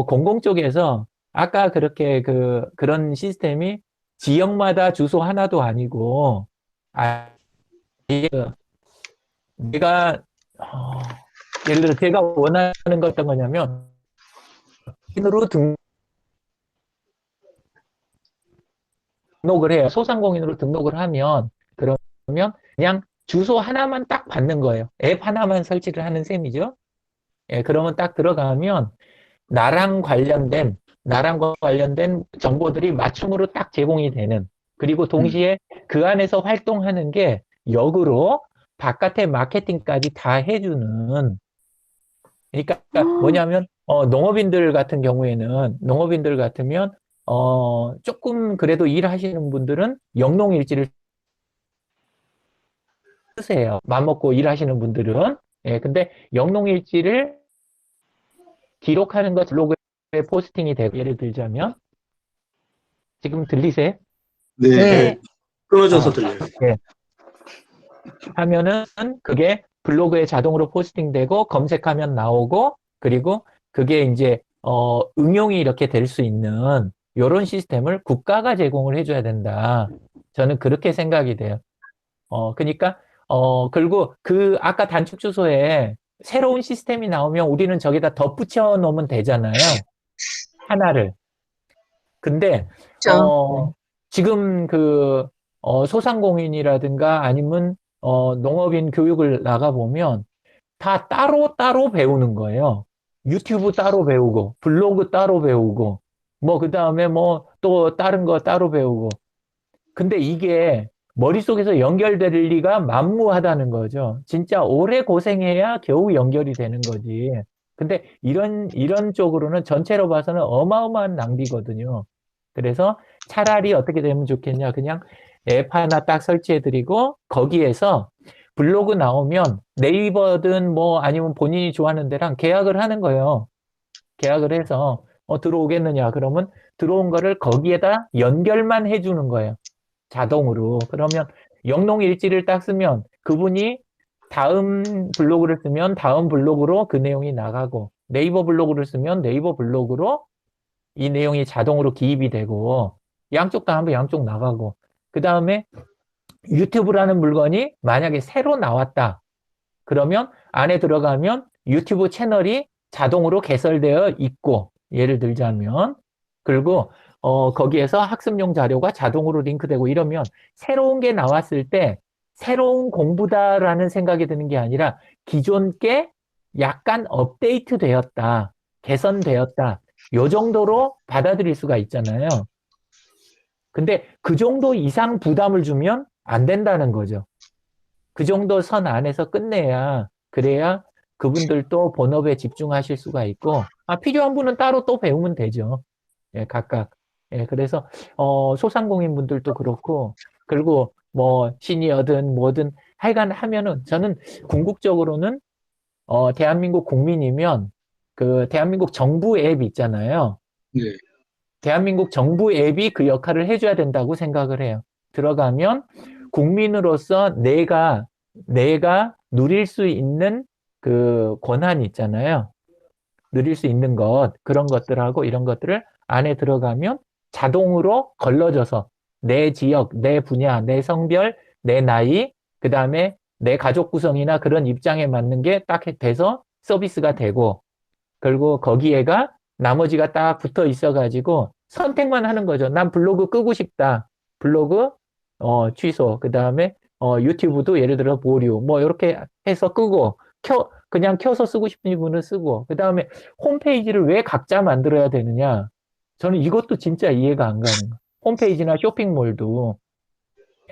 공공 쪽에서, 아까 그렇게 그런 시스템이 지역마다 주소 하나도 아니고, 이게 내가, 예를 들어 제가 원하는 건 어떤 거냐면, 인으로 등록을 해요. 소상공인으로 등록을 하면, 그러면 그냥 주소 하나만 딱 받는 거예요. 앱 하나만 설치를 하는 셈이죠. 예, 그러면 딱 들어가면 나랑 관련된 정보들이 맞춤으로 딱 제공이 되는, 그리고 동시에 그 안에서 활동하는 게 역으로 바깥의 마케팅까지 다 해주는, 그러니까 뭐냐면, 농업인들 같으면, 조금 그래도 일하시는 분들은 영농일지를 쓰세요. 맘먹고 일하시는 분들은. 예, 근데 영농일지를 기록하는 것 블로그에 포스팅이 되고, 예를 들자면, 지금 들리세요? 네. 네. 끊어져서 들려요. 예. 하면은 그게 블로그에 자동으로 포스팅되고 검색하면 나오고, 그리고 그게 이제 응용이 이렇게 될 수 있는 이런 시스템을 국가가 제공을 해줘야 된다. 저는 그렇게 생각이 돼요. 그러니까 그리고 그 아까 단축 주소에 새로운 시스템이 나오면 우리는 저기다 덧붙여 놓으면 되잖아요. 하나를. 근데 그렇죠. 지금 소상공인이라든가 아니면 농업인 교육을 나가보면 다 따로 배우는 거예요. 유튜브 따로 배우고, 블로그 따로 배우고, 뭐, 그 다음에 뭐, 또 다른 거 따로 배우고. 근데 이게 머릿속에서 연결될 리가 만무하다는 거죠. 진짜 오래 고생해야 겨우 연결이 되는 거지. 근데 이런 쪽으로는 전체로 봐서는 어마어마한 낭비거든요. 그래서 차라리 어떻게 되면 좋겠냐. 그냥 앱 하나 딱 설치해드리고, 거기에서 블로그 나오면 네이버든 뭐 아니면 본인이 좋아하는 데랑 계약을 하는 거예요. 계약을 해서 들어오겠느냐. 그러면 들어온 거를 거기에다 연결만 해주는 거예요. 자동으로. 그러면 영농일지를 딱 쓰면 그분이 다음 블로그를 쓰면 다음 블로그로 그 내용이 나가고, 네이버 블로그를 쓰면 네이버 블로그로 이 내용이 자동으로 기입이 되고, 양쪽 다 하면 양쪽 나가고, 그 다음에 유튜브라는 물건이 만약에 새로 나왔다. 그러면 안에 들어가면 유튜브 채널이 자동으로 개설되어 있고, 예를 들자면, 그리고 거기에서 학습용 자료가 자동으로 링크되고 이러면 새로운 게 나왔을 때 새로운 공부다라는 생각이 드는 게 아니라 기존 게 약간 업데이트 되었다, 개선되었다, 요 정도로 받아들일 수가 있잖아요. 근데 그 정도 이상 부담을 주면 안 된다는 거죠. 그 정도 선 안에서 끝내야, 그래야 그분들도 본업에 집중하실 수가 있고, 필요한 분은 따로 또 배우면 되죠. 예, 각각. 예, 그래서, 소상공인 분들도 그렇고, 그리고 뭐, 시니어든 뭐든, 하여간 하면은, 저는 궁극적으로는, 대한민국 국민이면, 그, 대한민국 정부 앱 있잖아요. 네. 대한민국 정부 앱이 그 역할을 해줘야 된다고 생각을 해요. 들어가면 국민으로서 내가 누릴 수 있는 그 권한이 있잖아요. 누릴 수 있는 것, 그런 것들하고 이런 것들을 안에 들어가면 자동으로 걸러져서 내 지역, 내 분야, 내 성별, 내 나이, 그 다음에 내 가족 구성이나 그런 입장에 맞는 게 딱 돼서 서비스가 되고, 그리고 거기에가 나머지가 딱 붙어 있어가지고 선택만 하는 거죠. 난 블로그 끄고 싶다. 블로그 취소. 그 다음에 유튜브도 예를 들어 보류. 뭐 이렇게 해서 끄고 그냥 켜서 쓰고 싶은 분은 쓰고. 그 다음에 홈페이지를 왜 각자 만들어야 되느냐? 저는 이것도 진짜 이해가 안 가는 거예요. 홈페이지나 쇼핑몰도.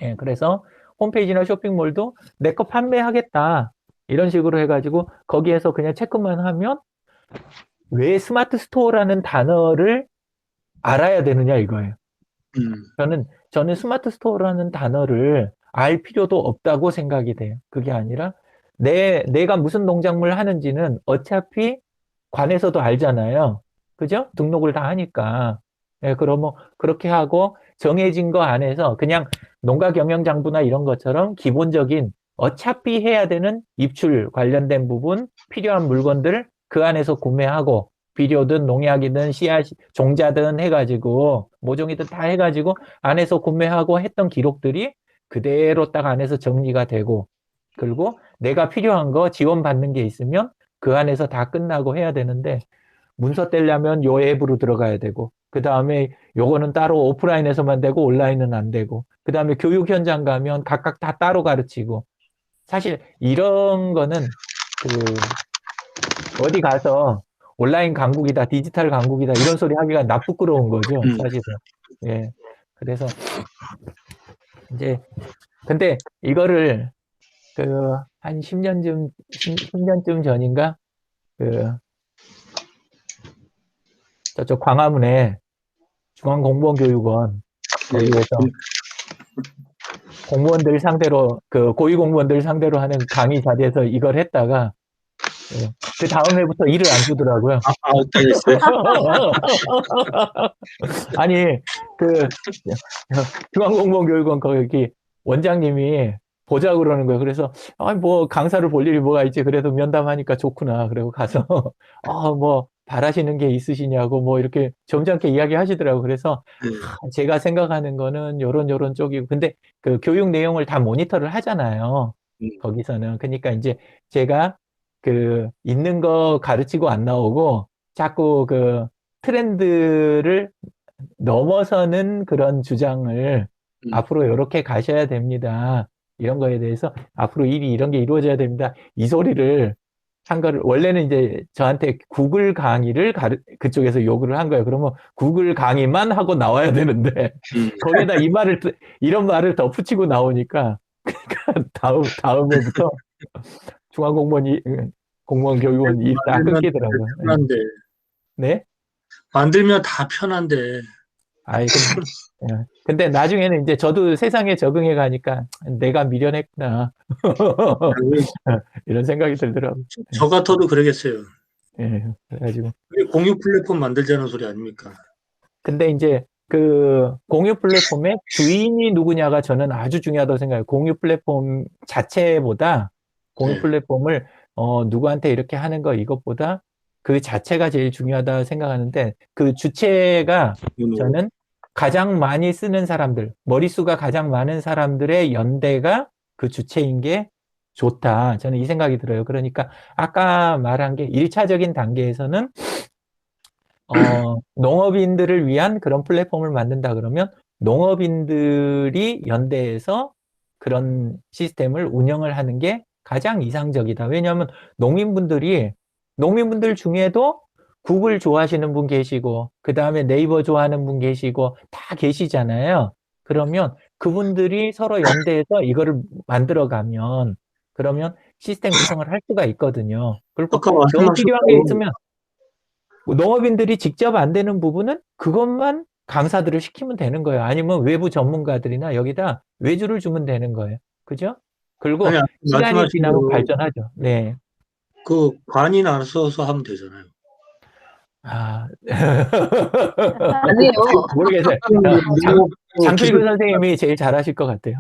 예, 그래서 홈페이지나 쇼핑몰도 내 거 판매하겠다. 이런 식으로 해가지고 거기에서 그냥 체크만 하면 왜 스마트 스토어라는 단어를 알아야 되느냐 이거예요. 저는 스마트 스토어라는 단어를 알 필요도 없다고 생각이 돼요. 그게 아니라 내가 무슨 농작물 하는지는 어차피 관에서도 알잖아요. 그죠? 등록을 다 하니까. 예, 그러면 그렇게 하고 정해진 거 안에서 그냥 농가경영장부나 이런 것처럼 기본적인 어차피 해야 되는 입출 관련된 부분, 필요한 물건들 그 안에서 구매하고 비료든 농약이든 씨앗, 종자든 해가지고 모종이든 다 해가지고 안에서 구매하고 했던 기록들이 그대로 딱 안에서 정리가 되고 그리고 내가 필요한 거 지원받는 게 있으면 그 안에서 다 끝나고 해야 되는데 문서 떼려면 요 앱으로 들어가야 되고 그 다음에 요거는 따로 오프라인에서만 되고 온라인은 안 되고 그 다음에 교육 현장 가면 각각 다 따로 가르치고 사실 이런 거는 그 어디 가서 온라인 강국이다 디지털 강국이다 이런 소리 하기가 나쁘끄러운 거죠 사실은. 예. 그래서 이제 근데 이거를 그 한 10년쯤 전인가 그 저쪽 광화문에 중앙공무원교육원 거기에서 공무원들 상대로 그 고위 공무원들 상대로 하는 강의 자리에서 이걸 했다가 예, 그 다음 해부터 일을 안 주더라고요. 어떠셨어요? 아니 그 중앙공무원교육원 거기 원장님이 보자 그러는 거예요. 그래서 뭐 강사를 볼 일이 뭐가 있지. 그래도 면담하니까 좋구나. 그리고 가서 뭐 바라시는 게 있으시냐고 뭐 이렇게 점잖게 이야기하시더라고요. 그래서 제가 생각하는 거는 요런 쪽이고 근데 그 교육 내용을 다 모니터를 하잖아요. 거기서는. 그러니까 이제 제가 그 있는 거 가르치고 안 나오고 자꾸 그 트렌드를 넘어서는 그런 주장을 앞으로 이렇게 가셔야 됩니다. 이런 거에 대해서 앞으로 일이 이런 게 이루어져야 됩니다. 이 소리를 한 거를 원래는 이제 저한테 구글 강의를 그쪽에서 요구를 한 거예요. 그러면 구글 강의만 하고 나와야 되는데 거기에다 이런 말을 덧붙이고 나오니까 그러니까 다음 해부터 공무원 교육원 일 다 끊기더라고요. 편한데. 네? 만들면 다 편한데. 아이, 근데 나중에는 이제 저도 세상에 적응해 가니까 내가 미련했구나. 이런 생각이 들더라고요. 저 같아도 그러겠어요. 예, 그래가지고. 그게 공유 플랫폼 만들자는 소리 아닙니까? 근데 이제 그 공유 플랫폼의 주인이 누구냐가 저는 아주 중요하다고 생각해요. 공유 플랫폼 자체보다 공유 네. 플랫폼을 누구한테 이렇게 하는 거 이것보다 그 자체가 제일 중요하다 생각하는데 그 주체가 저는 가장 많이 쓰는 사람들, 머릿수가 가장 많은 사람들의 연대가 그 주체인 게 좋다. 저는 이 생각이 들어요. 그러니까 아까 말한 게 1차적인 단계에서는 농업인들을 위한 그런 플랫폼을 만든다 그러면 농업인들이 연대해서 그런 시스템을 운영을 하는 게 가장 이상적이다. 왜냐하면 농민분들 중에도 구글 좋아하시는 분 계시고 그 다음에 네이버 좋아하는 분 계시고 다 계시잖아요. 그러면 그분들이 서로 연대해서 이거를 만들어가면 그러면 시스템 구성을 할 수가 있거든요. 그리고 아까 너무 말씀하신 필요한 게 있으면 농업인들이 직접 안 되는 부분은 그것만 강사들을 시키면 되는 거예요. 아니면 외부 전문가들이나 여기다 외주를 주면 되는 거예요. 그죠? 그리고 아니, 시간이 말씀하신 지나면 대로 발전하죠. 네. 그 관이 나서서 하면 되잖아요. 아니에요. 모르겠어요. 장필근 선생님이 제일 잘하실 것 같아요.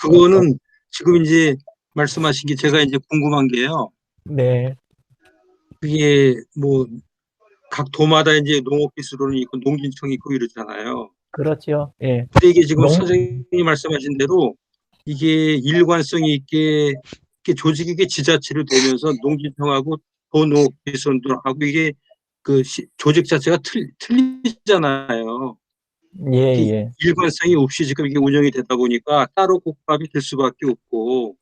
그거는 지금 이제 말씀하신 게 제가 이제 궁금한 게요. 네. 그게 뭐 각 도마다 이제 농업기술원이 있고 농진청이 있고 이러잖아요. 그렇죠. 예. 근데 이게 지금 선생님이 말씀하신 대로 이게 일관성이 있게 조직이 이게 지자체로 되면서 농진청하고 도농업기술원들하고 이게 그 조직 자체가 틀리잖아요. 예. 일관성이 없이 지금 이게 운영이 되다 보니까 따로 국밥이 될 수밖에 없고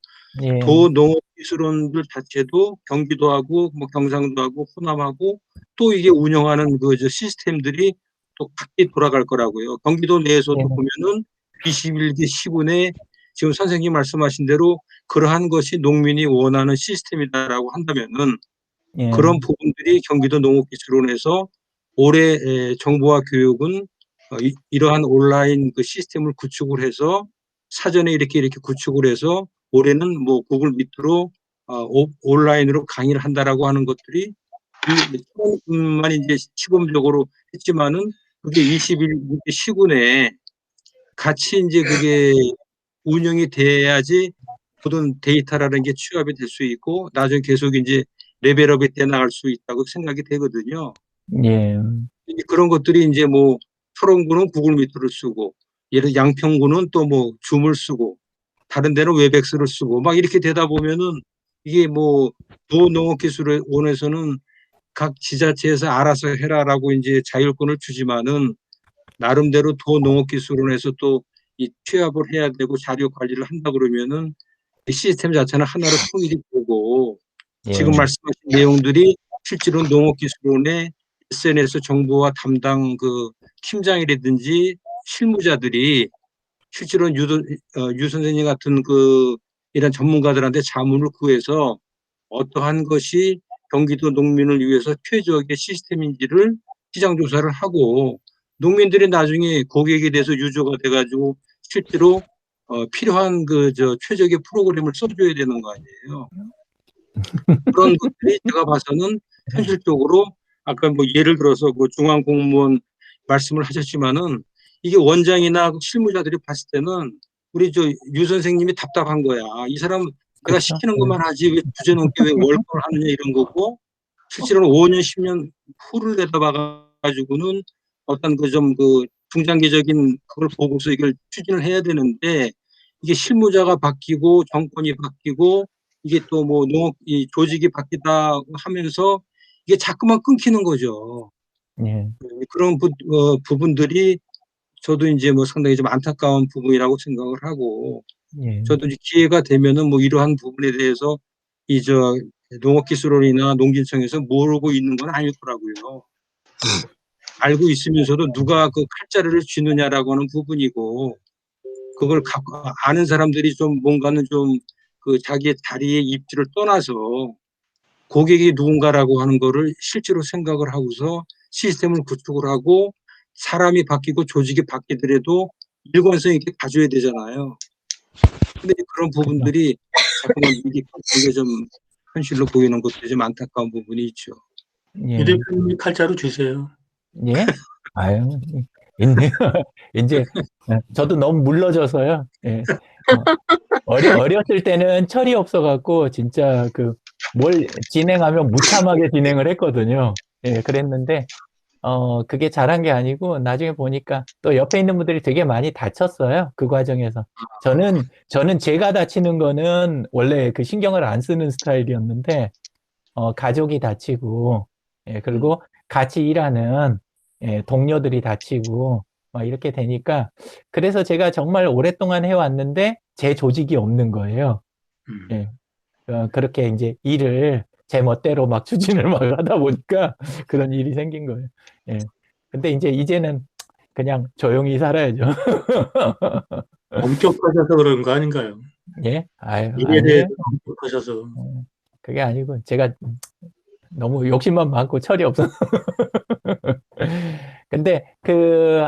예. 도농업기술원들 자체도 경기도 하고 뭐 경상도 하고 호남하고 또 이게 운영하는 그 시스템들이 또 각기 돌아갈 거라고요. 경기도 내에서도 예. 보면은 21기 시군에 지금 선생님 말씀하신 대로 그러한 것이 농민이 원하는 시스템이다라고 한다면은 예. 그런 부분들이 경기도 농업기술원에서 올해 정부와 교육은 이러한 온라인 그 시스템을 구축을 해서 사전에 이렇게 구축을 해서 올해는 뭐 구글 미트로 온라인으로 강의를 한다라고 하는 것들이 처음만 이제 시범적으로 했지만은 그게 21기 시군에 같이 이제 그게 운영이 돼야지 모든 데이터라는 게 취합이 될 수 있고 나중에 계속 이제 레벨업이 돼 나갈 수 있다고 생각이 되거든요. 예. 그런 것들이 이제 뭐 철원구는 구글 미트를 쓰고 예를 양평구는 또 뭐 줌을 쓰고 다른 데는 웹엑스를 쓰고 막 이렇게 되다 보면은 이게 뭐 도농업기술원에서는 각 지자체에서 알아서 해라라고 이제 자율권을 주지만은 나름대로 도농업기술원에서 또 이 취합을 해야 되고 자료 관리를 한다 그러면은 이 시스템 자체는 하나로 통일이 되고 예. 지금 말씀하신 내용들이 실제로 농업기술원의 SNS 정보와 담당 그 팀장이라든지 실무자들이 실제로 유 선생님 같은 그 이런 전문가들한테 자문을 구해서 어떠한 것이 경기도 농민을 위해서 최적의 시스템인지를 시장 조사를 하고 농민들이 나중에 고객이 돼서 유저가 돼가지고 실제로 필요한 그 최적의 프로그램을 써줘야 되는 거 아니에요. 그런 것들이 제가 봐서는 현실적으로 아까 뭐 예를 들어서 그 중앙공무원 말씀을 하셨지만은 이게 원장이나 실무자들이 봤을 때는 우리 유 선생님이 답답한 거야. 이 사람 내가 그렇죠. 시키는 것만 하지 왜 주제넘게 왜 월권을 하느냐 이런 거고 실제로는 5년, 10년 후를 내다봐 가지고는 어떤 그 중장기적인 그걸 보고서 이걸 추진을 해야 되는데 이게 실무자가 바뀌고 정권이 바뀌고 이게 또 뭐 이 조직이 바뀌다 하면서 이게 자꾸만 끊기는 거죠. 예. 그런 부분들이 저도 이제 뭐 상당히 좀 안타까운 부분이라고 생각을 하고 예. 저도 이제 기회가 되면은 뭐 이러한 부분에 대해서 농업기술원이나 농진청에서 모르고 있는 건 아닐 거라고요. 알고 있으면서도 누가 그 칼자루를 쥐느냐라고 하는 부분이고 그걸 갖고 아는 사람들이 좀 뭔가는 좀 그 자기의 자리의 입지를 떠나서 고객이 누군가라고 하는 거를 실제로 생각을 하고서 시스템을 구축을 하고 사람이 바뀌고 조직이 바뀌더라도 일관성 있게 가져야 되잖아요. 근데 그런 부분들이 자꾸만 미리 바뀌는 게 좀 현실로 보이는 것들이 좀 안타까운 부분이 있죠. 예. 유 대표님이 칼자루 주세요. 예? 아유, 있네요. 이제 저도 너무 물러져서요. 예. 어렸을 때는 철이 없어갖고 진짜 뭘 진행하면 무참하게 진행을 했거든요. 예, 그랬는데 그게 잘한 게 아니고 나중에 보니까 또 옆에 있는 분들이 되게 많이 다쳤어요. 그 과정에서. 저는 제가 다치는 거는 원래 그 신경을 안 쓰는 스타일이었는데 가족이 다치고 예, 그리고 같이 일하는 예, 동료들이 다치고 막 이렇게 되니까 그래서 제가 정말 오랫동안 해왔는데 제 조직이 없는 거예요. 예, 그렇게 이제 일을 제 멋대로 막 추진을 막 하다 보니까 그런 일이 생긴 거예요. 예. 근데 이제는 그냥 조용히 살아야죠. 엄격하셔서 그런 거 아닌가요? 예? 아유, 일에 아니에요. 대해서 엄격하셔서. 그게 아니고 제가 너무 욕심만 많고 철이 없어서. 근데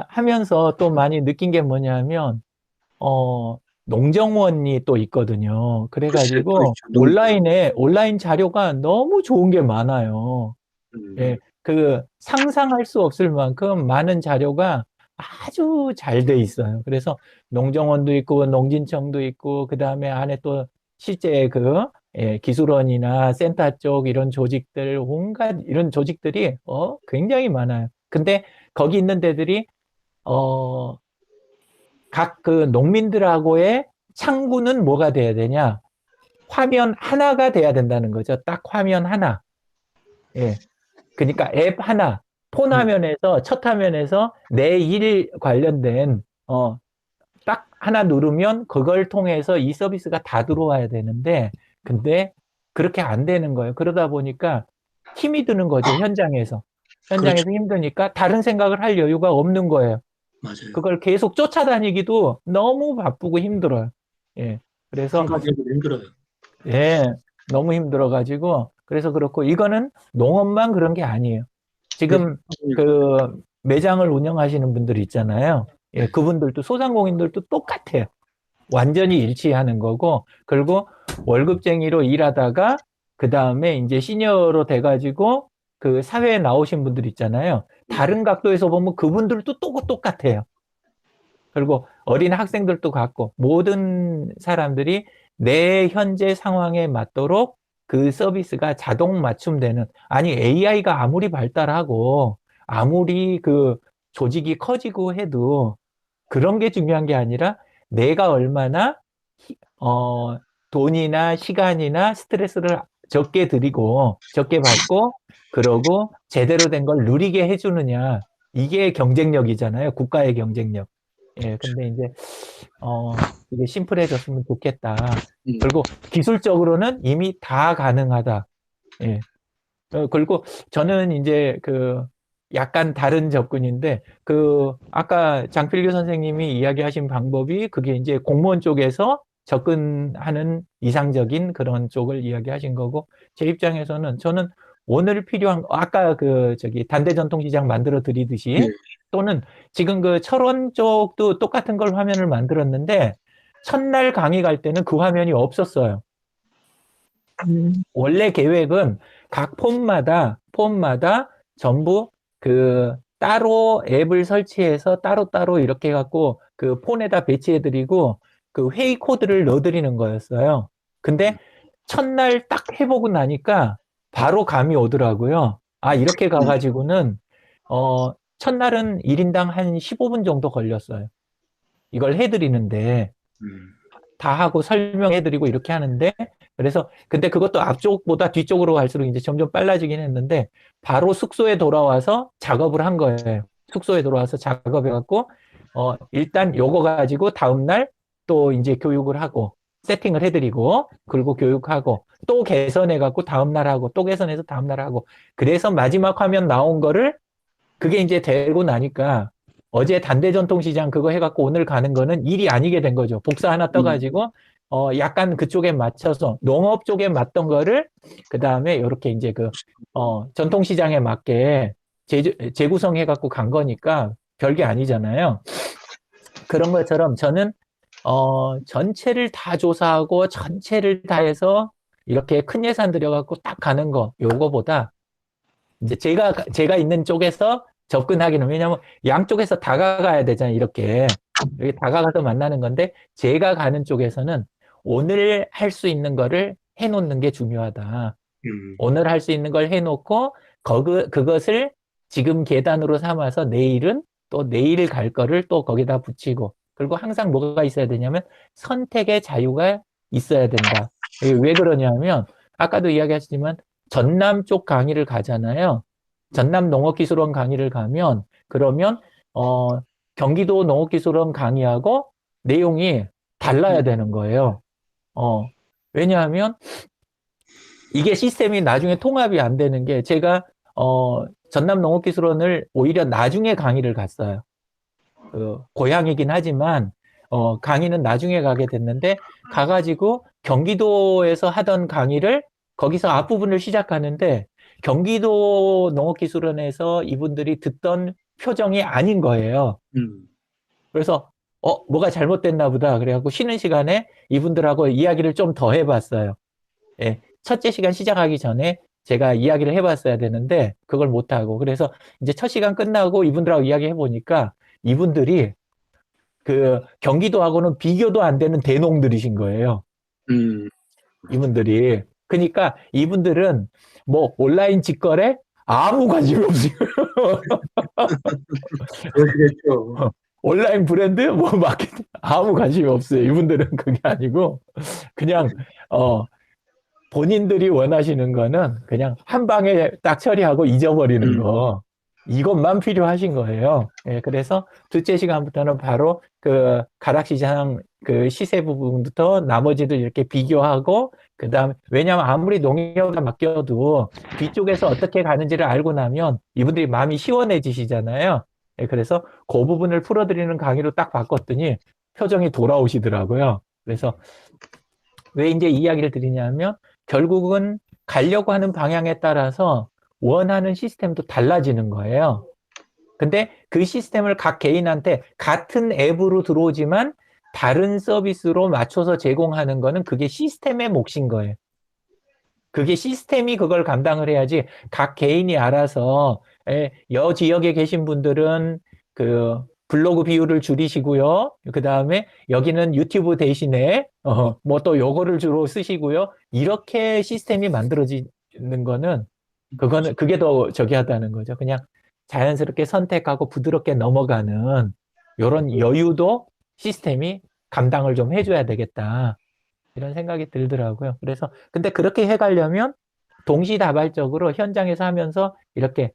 하면서 또 많이 느낀 게 뭐냐면 농정원이 또 있거든요. 그래가지고 글쎄, 또 있죠. 온라인 자료가 너무 좋은 게 많아요. 예, 상상할 수 없을 만큼 많은 자료가 아주 잘 돼 있어요. 그래서 농정원도 있고 농진청도 있고 그다음에 안에 또 실제 예, 기술원이나 센터 쪽 이런 조직들 온갖 이런 조직들이 굉장히 많아요. 근데 거기 있는 데들이 각 농민들하고의 창구는 뭐가 돼야 되냐? 화면 하나가 돼야 된다는 거죠. 딱 화면 하나. 예. 그러니까 앱 하나, 폰 화면에서, 첫 화면에서 내 일 관련된, 딱 하나 누르면 그걸 통해서 이 서비스가 다 들어와야 되는데, 근데 그렇게 안 되는 거예요. 그러다 보니까 힘이 드는 거죠, 현장에서. 현장에서 그렇죠. 힘드니까 다른 생각을 할 여유가 없는 거예요. 맞아요. 그걸 계속 쫓아다니기도 너무 바쁘고 힘들어요. 예. 그래서, 한가지도 힘들어요. 예, 너무 힘들어가지고, 그래서 그렇고, 이거는 농업만 그런 게 아니에요. 지금 매장을 운영하시는 분들 있잖아요. 예, 그분들도 소상공인들도 똑같아요. 완전히 일치하는 거고, 그리고 월급쟁이로 일하다가, 그 다음에 이제 시니어로 돼가지고, 사회에 나오신 분들 있잖아요. 다른 각도에서 보면 그분들도 똑같아요. 그리고 어린 학생들도 같고, 모든 사람들이 내 현재 상황에 맞도록 그 서비스가 자동 맞춤되는, 아니, AI가 아무리 발달하고, 아무리 그 조직이 커지고 해도 그런 게 중요한 게 아니라 내가 얼마나 돈이나 시간이나 스트레스를 적게 들이고 적게 받고 그러고 제대로 된 걸 누리게 해주느냐, 이게 경쟁력이잖아요. 국가의 경쟁력. 예, 근데 이제 이게 심플해졌으면 좋겠다. 그리고 기술적으로는 이미 다 가능하다. 예. 그리고 저는 이제 그 약간 다른 접근인데, 그 아까 장필규 선생님이 이야기하신 방법이 그게 이제 공무원 쪽에서 접근하는 이상적인 그런 쪽을 이야기하신 거고, 제 입장에서는 저는 오늘 필요한 아까 그 저기 단대전통시장 만들어 드리듯이, 네. 또는 지금 그 철원 쪽도 똑같은 걸 화면을 만들었는데 첫날 강의 갈 때는 그 화면이 없었어요. 원래 계획은 각 폼마다 전부 그 따로 앱을 설치해서 따로따로 이렇게 해갖고 그 폰에다 배치해드리고 그 회의 코드를 넣어드리는 거였어요. 근데 첫날 딱 해보고 나니까 바로 감이 오더라고요. 아, 이렇게 가가지고는 첫날은 1인당 한 15분 정도 걸렸어요. 이걸 해드리는데 다 하고 설명해드리고 이렇게 하는데, 그래서 근데 그것도 앞쪽보다 뒤쪽으로 갈수록 이제 점점 빨라지긴 했는데 바로 숙소에 돌아와서 작업을 한 거예요. 숙소에 돌아와서 작업해갖고 일단 요거 가지고 다음날 또 이제 교육을 하고 세팅을 해드리고, 그리고 교육하고 또 개선해갖고 다음날 하고 또 개선해서 다음날 하고, 그래서 마지막 화면 나온 거를 그게 이제 되고 나니까 어제 단대전통시장 그거 해갖고 오늘 가는 거는 일이 아니게 된 거죠. 복사 하나 떠가지고 약간 그쪽에 맞춰서 농업 쪽에 맞던 거를 그 다음에 이렇게 이제 그 전통시장에 맞게 재구성해갖고 간 거니까 별게 아니잖아요. 그런 것처럼 저는 전체를 다 조사하고 전체를 다 해서 이렇게 큰 예산 들여갖고 딱 가는 거, 요거보다 이제 제가 있는 쪽에서 접근하기는, 왜냐면 양쪽에서 다가가야 되잖아요. 이렇게 다가가서 만나는 건데, 제가 가는 쪽에서는 오늘 할 수 있는 거를 해놓는 게 중요하다. 오늘 할 수 있는 걸 해놓고 그것을 지금 계단으로 삼아서 내일은 또 내일 갈 거를 또 거기다 붙이고, 그리고 항상 뭐가 있어야 되냐면 선택의 자유가 있어야 된다. 왜 그러냐면 아까도 이야기하셨지만 전남 쪽 강의를 가잖아요. 전남 농업기술원 강의를 가면 그러면 경기도 농업기술원 강의하고 내용이 달라야 되는 거예요. 왜냐하면 이게 시스템이 나중에 통합이 안 되는 게, 제가 전남 농업기술원을 오히려 나중에 강의를 갔어요. 고향이긴 하지만 강의는 나중에 가게 됐는데, 가가지고 경기도에서 하던 강의를 거기서 앞부분을 시작하는데 경기도 농업기술원에서 이분들이 듣던 표정이 아닌 거예요. 그래서 뭐가 잘못됐나 보다. 그래갖고 쉬는 시간에 이분들하고 이야기를 좀 더 해봤어요. 예, 첫째 시간 시작하기 전에 제가 이야기를 해봤어야 되는데 그걸 못하고, 그래서 이제 첫 시간 끝나고 이분들하고 이야기해보니까 이분들이 그 경기도하고는 비교도 안 되는 대농들이신 거예요. 이분들이. 그러니까 이분들은 뭐 온라인 직거래 아무 관심이 없어요. 그렇겠죠. 온라인 브랜드 뭐 마케팅 아무 관심이 없어요. 이분들은 그게 아니고 그냥 본인들이 원하시는 거는 그냥 한 방에 딱 처리하고 잊어버리는 거, 이것만 필요하신 거예요. 예, 그래서 둘째 시간부터는 바로 그 가락시장 그 시세 부분부터 나머지를 이렇게 비교하고, 그 다음에, 왜냐하면 아무리 농협에 맡겨도 뒤쪽에서 어떻게 가는지를 알고 나면 이분들이 마음이 시원해지시잖아요. 예, 그래서 그 부분을 풀어드리는 강의로 딱 바꿨더니 표정이 돌아오시더라고요. 그래서 왜 이제 이야기를 드리냐면, 결국은 가려고 하는 방향에 따라서 원하는 시스템도 달라지는 거예요. 근데 그 시스템을 각 개인한테 같은 앱으로 들어오지만 다른 서비스로 맞춰서 제공하는 거는 그게 시스템의 몫인 거예요. 그게 시스템이 그걸 감당을 해야지 각 개인이 알아서, 여 지역에 계신 분들은 그 블로그 비율을 줄이시고요. 그 다음에 여기는 유튜브 대신에 뭐 또 요거를 주로 쓰시고요. 이렇게 시스템이 만들어지는 거는 그게 더 저기 하다는 거죠. 그냥 자연스럽게 선택하고 부드럽게 넘어가는 요런 여유도 시스템이 감당을 좀 해줘야 되겠다. 이런 생각이 들더라고요. 그래서 근데 그렇게 해가려면 동시다발적으로 현장에서 하면서 이렇게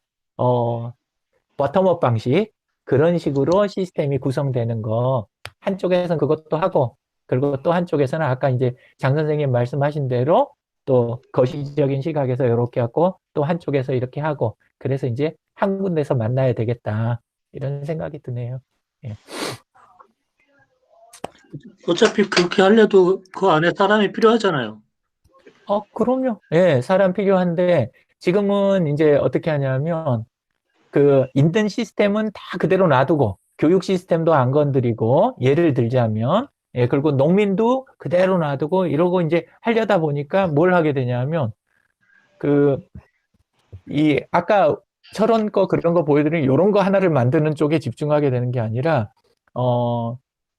버텀업 방식 그런 식으로 시스템이 구성되는 거 한쪽에서는 그것도 하고 그리고 또 한쪽에서는 아까 이제 장 선생님 말씀하신 대로 또 거시적인 시각에서 이렇게 하고 또 한쪽에서 이렇게 하고 그래서 이제 한 군데서 만나야 되겠다 이런 생각이 드네요. 예. 어차피 그렇게 하려도 그 안에 사람이 필요하잖아요. 그럼요. 예, 사람 필요한데 지금은 이제 어떻게 하냐면 그 있는 시스템은 다 그대로 놔두고 교육 시스템도 안 건드리고 예를 들자면 예, 그리고 농민도 그대로 놔두고 이러고 이제 하려다 보니까 뭘 하게 되냐면 아까 저런 거 그런 거 보여드린 이런 거 하나를 만드는 쪽에 집중하게 되는 게 아니라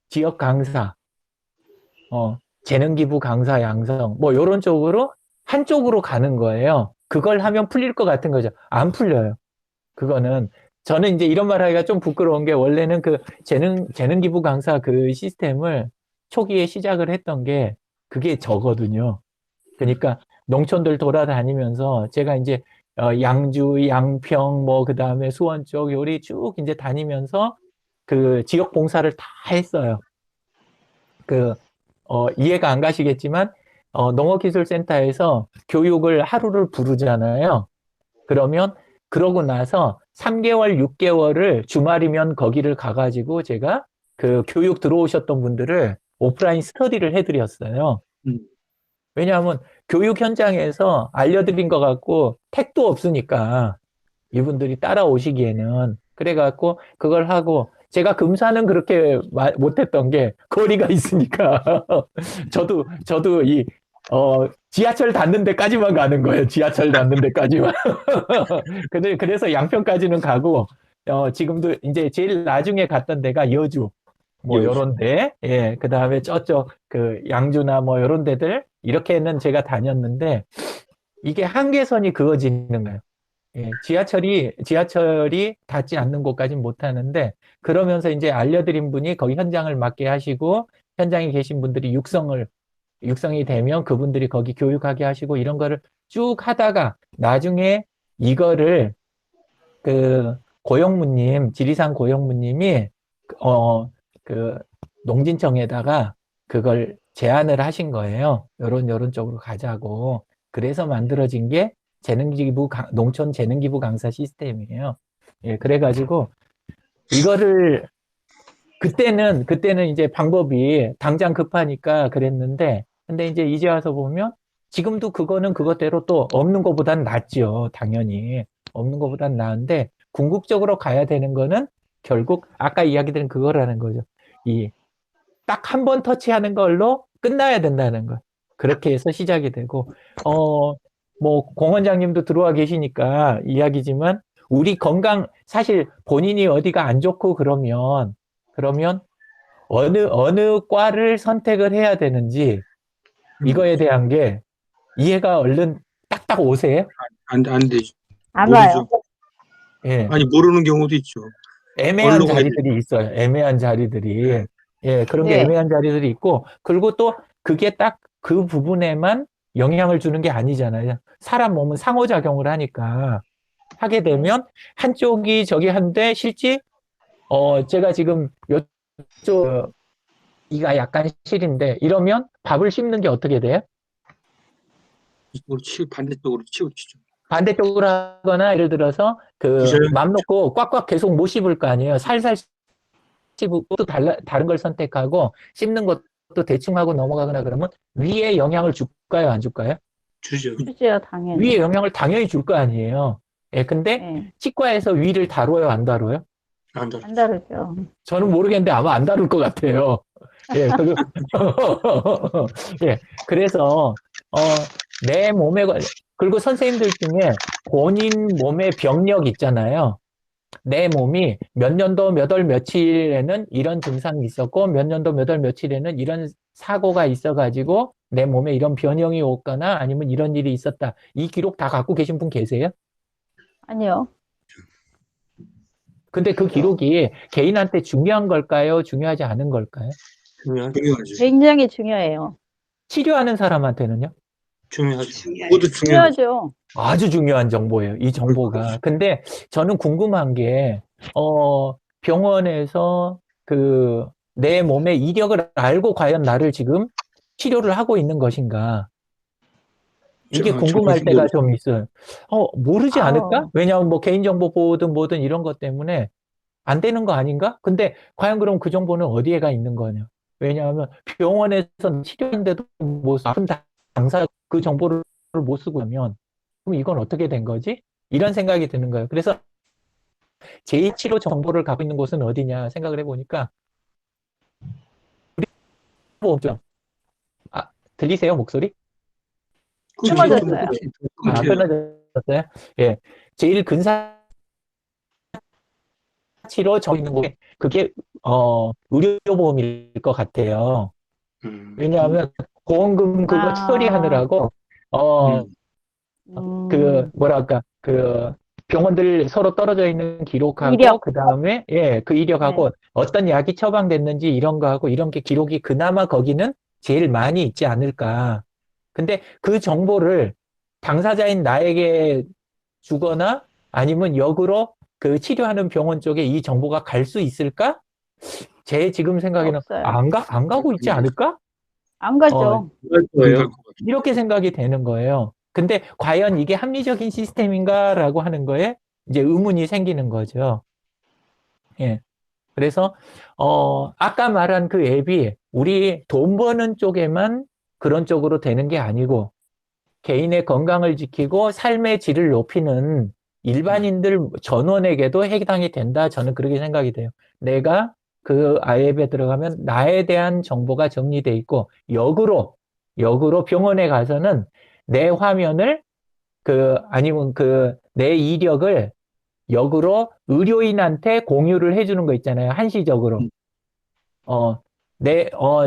지역 강사 재능 기부 강사 양성 뭐 이런 쪽으로 한쪽으로 가는 거예요. 그걸 하면 풀릴 것 같은 거죠. 안 풀려요. 그거는 저는 이제 이런 말 하기가 좀 부끄러운 게 원래는 그 재능 기부 강사 그 시스템을 초기에 시작을 했던 게 그게 저거든요. 그러니까 농촌들 돌아다니면서 제가 이제 양주, 양평 뭐 그다음에 수원 쪽 요리 쭉 이제 다니면서 그 지역 봉사를 다 했어요. 이해가 안 가시겠지만 농업기술센터에서 교육을 하루를 부르잖아요. 그러고 나서 3개월, 6개월을 주말이면 거기를 가가지고 제가 그 교육 들어오셨던 분들을 오프라인 스터디를 해드렸어요. 왜냐하면 교육 현장에서 알려드린 것 같고 택도 없으니까 이분들이 따라오시기에는 그래갖고 그걸 하고 제가 금사는 그렇게 못했던 게 거리가 있으니까 저도 지하철 닿는 데까지만 가는 거예요. 지하철 닿는 데까지만. 그래서 양평까지는 가고 지금도 이제 제일 나중에 갔던 데가 여주 뭐 요런 데, 예, 그 다음에 저쪽 그 양주나 뭐 요런 데들 이렇게는 제가 다녔는데 이게 한계선이 그어지는 거예요. 예, 지하철이 닿지 않는 곳까지는 못 하는데 그러면서 이제 알려드린 분이 거기 현장을 맡게 하시고 현장에 계신 분들이 육성이 되면 그분들이 거기 교육하게 하시고 이런 거를 쭉 하다가 나중에 이거를 그 지리산 고영무님이 그 농진청에다가 그걸 제안을 하신 거예요. 요런 쪽으로 가자고. 그래서 만들어진 게 농촌 재능기부 강사 시스템이에요. 예, 그래가지고 이거를 그때는 이제 방법이 당장 급하니까 그랬는데 근데 이제 와서 보면 지금도 그거는 그것대로 또 없는 것보단 낫죠. 당연히 없는 것보단 나은데 궁극적으로 가야 되는 거는 결국 아까 이야기드린 그거라는 거죠. 딱 한 번 터치하는 걸로 끝나야 된다는 거. 그렇게 해서 시작이 되고 뭐 공 원장님도 들어와 계시니까 이야기지만 우리 건강 사실 본인이 어디가 안 좋고 그러면 어느 과를 선택을 해야 되는지 이거에 대한 게 이해가 얼른 딱딱 오세요? 안 되죠. 안 와요. 예. 아니, 모르는 경우도 있죠. 애매한 얼른 가야 자리들이 있어요. 애매한 자리들이. 예, 그런 게 네. 애매한 자리들이 있고, 그리고 또 그게 딱 그 부분에만 영향을 주는 게 아니잖아요. 사람 몸은 상호작용을 하니까 하게 되면 한쪽이 저기 한데 실제 제가 지금 요쪽 이가 약간 실인데 이러면 밥을 씹는 게 어떻게 돼요? 반대쪽으로 치우치죠. 반대쪽으로 하거나 예를 들어서 맘 놓고 꽉꽉 계속 못 씹을 거 아니에요. 살살 씹고 또 다른 걸 선택하고 씹는 것도 대충 하고 넘어가거나 그러면 위에 영향을 줄까요? 안 줄까요? 주죠. 주제요, 당연히. 위에 영향을 당연히 줄 거 아니에요. 예, 근데 네. 치과에서 위를 다뤄요? 안 다뤄요? 안 안 다르죠. 저는 모르겠는데 아마 안 다룰 것 같아요. 예, 예, 그래서 내 몸에 그리고 선생님들 중에 본인 몸의 병력 있잖아요. 내 몸이 몇 년도 몇 월 며칠에는 이런 증상이 있었고 몇 년도 몇 월 며칠에는 이런 사고가 있어가지고 내 몸에 이런 변형이 오거나 아니면 이런 일이 있었다. 이 기록 다 갖고 계신 분 계세요? 아니요. 근데 그 기록이 개인한테 중요한 걸까요? 중요하지 않은 걸까요? 중요하죠. 중요하죠. 굉장히 중요해요. 치료하는 사람한테는요? 중요하죠. 모두 중요하죠. 중요하죠. 아주 중요한 정보예요. 이 정보가. 근데 저는 궁금한 게, 병원에서 내 몸의 이력을 알고 과연 나를 지금 치료를 하고 있는 것인가? 이게 궁금할 정확히 때가 좀 있어요. 모르지 않을까? 아우. 왜냐하면 뭐 개인정보 보호든 뭐든 이런 것 때문에 안 되는 거 아닌가? 근데 과연 그럼 그 정보는 어디에가 있는 거냐? 왜냐하면 병원에서 치료하는데도 뭐 아픈 당사 그 정보를 못 쓰고 하면 그럼 이건 어떻게 된 거지? 이런 생각이 드는 거예요. 그래서 제2치료 정보를 갖고 있는 곳은 어디냐 생각을 해보니까 보험점. 들리세요 목소리? 끊어졌어요. 끊어졌어요? 예. 제일 근사 치료 정보 있는 곳에 그게 의료보험일 것 같아요. 왜냐하면 보험금 그거 아. 처리하느라고 뭐랄까 병원들 서로 떨어져 있는 기록하고 이력. 그다음에 그 이력하고 어떤 약이 처방됐는지 이런 거하고 이런 게 기록이 그나마 거기는 제일 많이 있지 않을까. 근데 그 정보를 당사자인 나에게 주거나 아니면 역으로 그 치료하는 병원 쪽에 이 정보가 갈 수 있을까? 제 지금 생각에는 없어요. 안 가고 있지 않을까? 안 가죠. 거예요. 이렇게 생각이 되는 거예요. 근데 과연 이게 합리적인 시스템인가라고 하는 거에 이제 의문이 생기는 거죠. 예. 그래서 아까 말한 그 앱이 우리 돈 버는 쪽에만 그런 쪽으로 되는 게 아니고 개인의 건강을 지키고 삶의 질을 높이는 일반인들 전원에게도 해당이 된다. 저는 그렇게 생각이 돼요. 내가 그 앱에 들어가면 나에 대한 정보가 정리돼 있고 역으로 병원에 가서는 내 화면을 아니면 내 이력을 역으로 의료인한테 공유를 해주는 거 있잖아요. 한시적으로.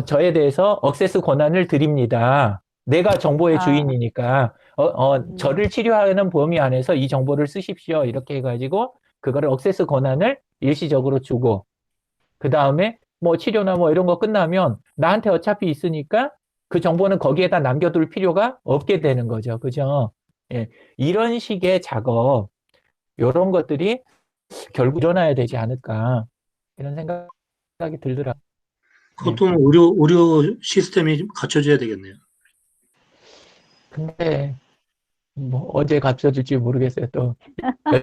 저에 대해서 액세스 권한을 드립니다. 내가 정보의 주인이니까, 저를 치료하는 범위 안에서 이 정보를 쓰십시오. 이렇게 해가지고, 그거를 액세스 권한을 일시적으로 주고, 그 다음에 뭐 치료나 뭐 이런 거 끝나면 나한테 어차피 있으니까 그 정보는 거기에다 남겨둘 필요가 없게 되는 거죠. 그죠? 예. 이런 식의 작업, 이런 것들이 결국 일어나야 되지 않을까. 이런 생각이 들더라고요. 그것도 의료 시스템이 좀 갖춰져야 되겠네요. 근데 뭐 언제 갖춰줄지 모르겠어요. 또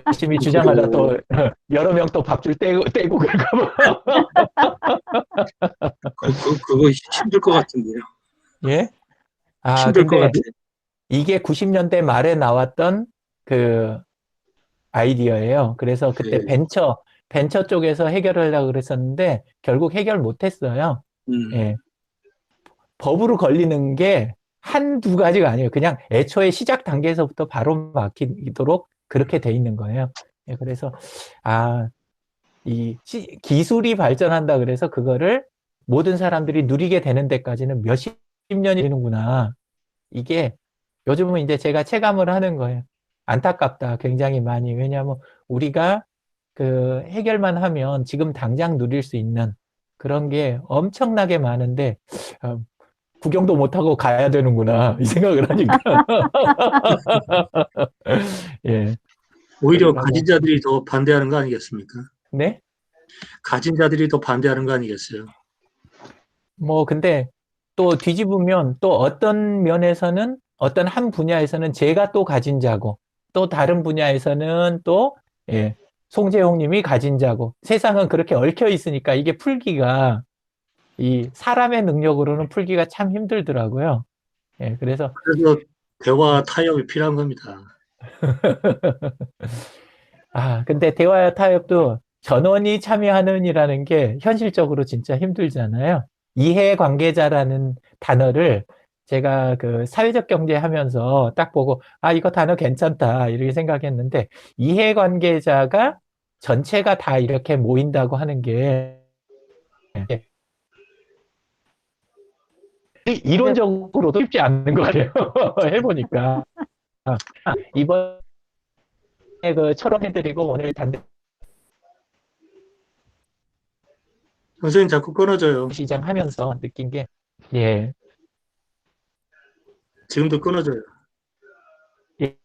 열심히 주장하다 또 여러 명 또 밥줄 떼고 그럴까 봐. 그거 힘들 것 같은데요. 예? 힘들 것 근데 같아요. 이게 90년대 말에 나왔던 그 아이디어예요. 그래서 그때 네. 벤처 쪽에서 해결하려고 그랬었는데 결국 해결 못했어요. 예. 법으로 걸리는 게 한두 가지가 아니에요. 그냥 애초에 시작 단계에서부터 바로 막히도록 그렇게 돼 있는 거예요. 예, 그래서 이 기술이 발전한다 그래서 그거를 모든 사람들이 누리게 되는 데까지는 몇십 년이 되는구나. 이게 요즘은 이제 제가 체감을 하는 거예요. 안타깝다. 굉장히 많이. 왜냐하면 우리가 해결만 하면 지금 당장 누릴 수 있는 그런 게 엄청나게 많은데 구경도 못하고 가야 되는구나 이 생각을 하니까 예. 오히려 가진 자들이 더 반대하는 거 아니겠습니까? 네? 가진 자들이 더 반대하는 거 아니겠어요? 뭐 근데 또 뒤집으면 또 어떤 면에서는 어떤 한 분야에서는 제가 또 가진 자고 또 다른 분야에서는 또 송재용 님이 가진 자고 세상은 그렇게 얽혀 있으니까 이게 풀기가 이 사람의 능력으로는 풀기가 참 힘들더라고요. 예, 그래서 대화 타협이 필요한 겁니다. 근데 대화 타협도 전원이 참여하는이라는 게 현실적으로 진짜 힘들잖아요. 이해관계자라는 단어를 제가 사회적 경제 하면서 딱 보고 이거 단어 괜찮다 이렇게 생각했는데 이해관계자가 전체가 다 이렇게 모인다고 하는 게 이론적으로도 쉽지 않은 것 같아요. 해보니까. 이번에 그 철험해드리고 오늘 단대 선생님 자꾸 끊어져요. 시장 하면서 느낀 게, 예, 지금도 끊어져요. 예,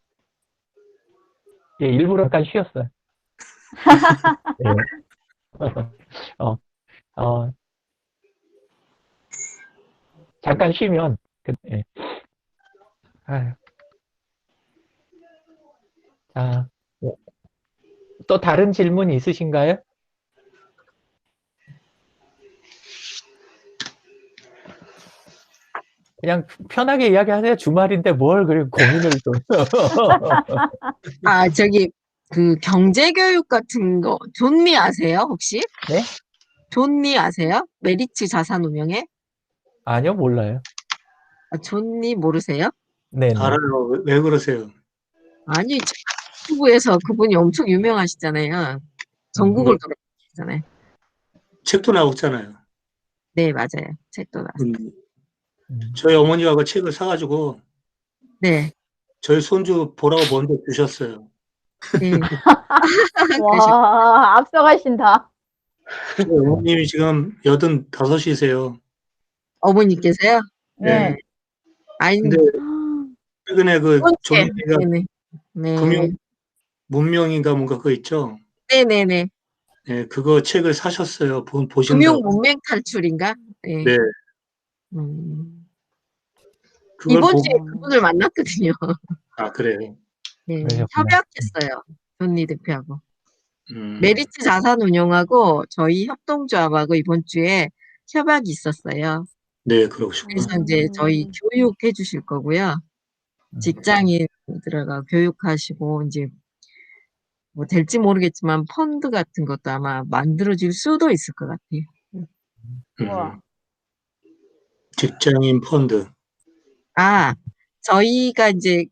예, 일부러 잠깐 쉬었어요. 예. 어, 어, 잠깐 쉬면, 예. 아유. 자, 또 다른 질문 있으신가요? 그냥 편하게 이야기하세요. 주말인데 뭘 그렇게 고민을 또. 아, 저기, 그 경제교육 같은 거, 존미 아세요, 혹시? 네? 존미 아세요? 메리츠 자산운용에? 아니요, 몰라요. 아, 존미 모르세요? 네네. 알아요. 왜 그러세요? 아니, 유튜브에서 그분이 엄청 유명하시잖아요. 전국을 돌아다니시잖아요. 책도 나왔잖아요. 네, 맞아요. 책도 나왔어요. 저희 어머니가 그 책을 사가지고 네, 저희 손주 보라고 먼저 주셨어요. 네. 와, 앞서가신다. 저희 어머님이 지금 85이세요. 어머니께서요? 네. 네. 아니, 근데 최근에 그 번째. 존미가 네네. 네. 금융 문명인가 뭔가 그거 있죠? 네네네. 네, 그거 책을 사셨어요. 금융 보신다고. 문맹 탈출인가? 네. 네, 그걸 이번 보고, 주에 그분을 만났거든요. 아, 그래요. 네. 그러셨구나. 협약했어요. 존니 대표하고. 음, 메리츠 자산운용하고 저희 협동조합하고 이번 주에 협약이 있었어요. 네, 그러시구나. 그래서 이제 저희 교육해 주실 거고요. 직장인 들어가 교육하시고 이제 뭐 될지 모르겠지만 펀드 같은 것도 아마 만들어질 수도 있을 것 같아요. 우와. 직장인 펀드. 아, 저희가 이제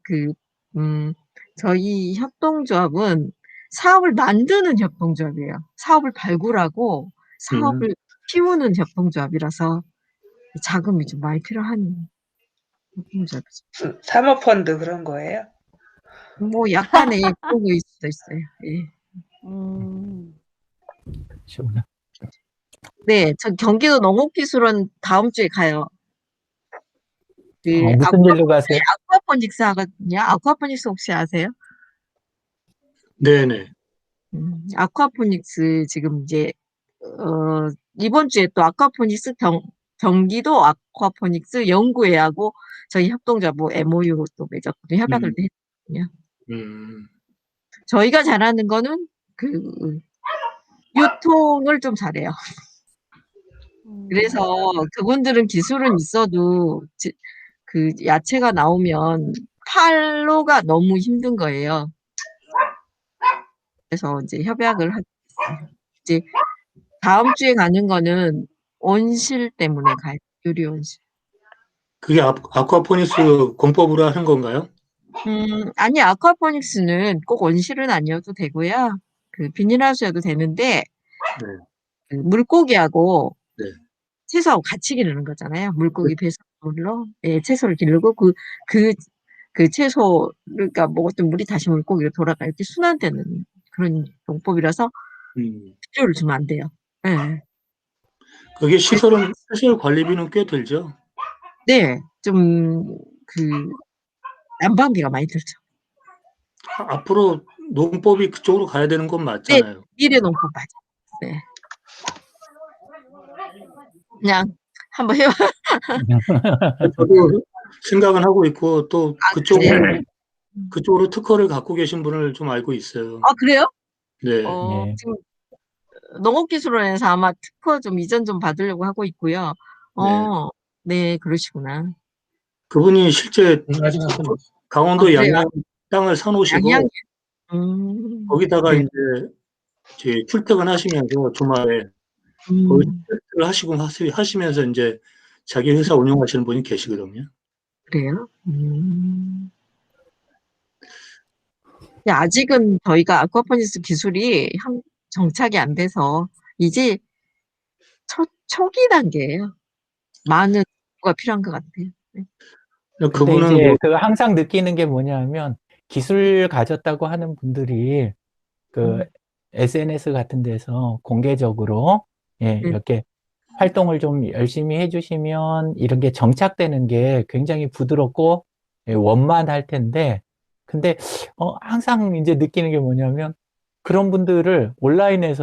저희 협동조합은 사업을 만드는 협동조합이에요. 사업을 발굴하고 사업을 키우는 협동조합이라서 자금이 좀 많이 필요한 협동조합이죠. 사모펀드 그런 거예요? 뭐 약간의 그런 거일 수도 있어요. 예. 그러시구나. 네, 저 경기도 농업기술원 다음 주에 가요. 그 무슨 일로 가세요? 아쿠아포닉스 하거든요. 아쿠아포닉스 혹시 아세요? 네네. 아쿠아포닉스 지금 이제 이번 주에 또 아쿠아포닉스 경기도 아쿠아포닉스 연구회하고 저희 협동조합 MOU 또 맺었거든요. 협약을 했거든요. 저희가 잘하는 거는 그 유통을 좀 잘해요. 그래서 그분들은 기술은 있어도 그 야채가 나오면 팔로가 너무 힘든 거예요. 그래서 이제 협약을 하고 있어요. 이제 다음 주에 가는 거는 온실 때문에 가요. 유리 온실. 그게 아쿠아포닉스 공법으로 하는 건가요? 아니, 아쿠아포닉스는 꼭 온실은 아니어도 되고요. 그 비닐하우스여도 되는데, 그 물고기하고 네. 채소하고 같이 기르는 거잖아요. 물고기 배설물로, 예, 채소를 기르고, 그 채소를, 그러니까 먹었던 물이 다시 물고기로 돌아가, 이렇게 순환되는 그런 용법이라서, 비료를 주면 안 돼요. 예. 그게 시설 관리비는 꽤 들죠? 네, 난방비가 많이 들죠. 앞으로 농법이 그쪽으로 가야 되는 건 네, 맞잖아요. 미래농법 맞아요. 네. 그냥 한번 해봐. 저도 생각은 하고 있고 또 그래요? 그쪽으로 특허를 갖고 계신 분을 좀 알고 있어요. 아, 그래요? 네. 네. 지금 농업기술원에서 아마 특허 좀 이전 좀 받으려고 하고 있고요. 네. 네, 그러시구나. 그분이 실제 강원도 그래요? 양양 땅을 사놓으시고 양양, 거기다가 네. 이제 출퇴근하시면서 주말에 거기 출퇴를 하시면서 이제 자기 회사 운영하시는 분이 계시거든요. 그래요? 아직은 저희가 아쿠아포닉스 기술이 정착이 안 돼서 이제 초기 단계예요. 많은 공부가 필요한 것 같아요. 네. 근데 그분은 이제 뭐, 그 항상 느끼는 게 뭐냐면 기술 가졌다고 하는 분들이 그 SNS 같은 데서 공개적으로 예, 네. 이렇게 활동을 좀 열심히 해주시면 이런 게 정착되는 게 굉장히 부드럽고 예, 원만할 텐데 근데 항상 이제 느끼는 게 뭐냐면 그런 분들을 온라인을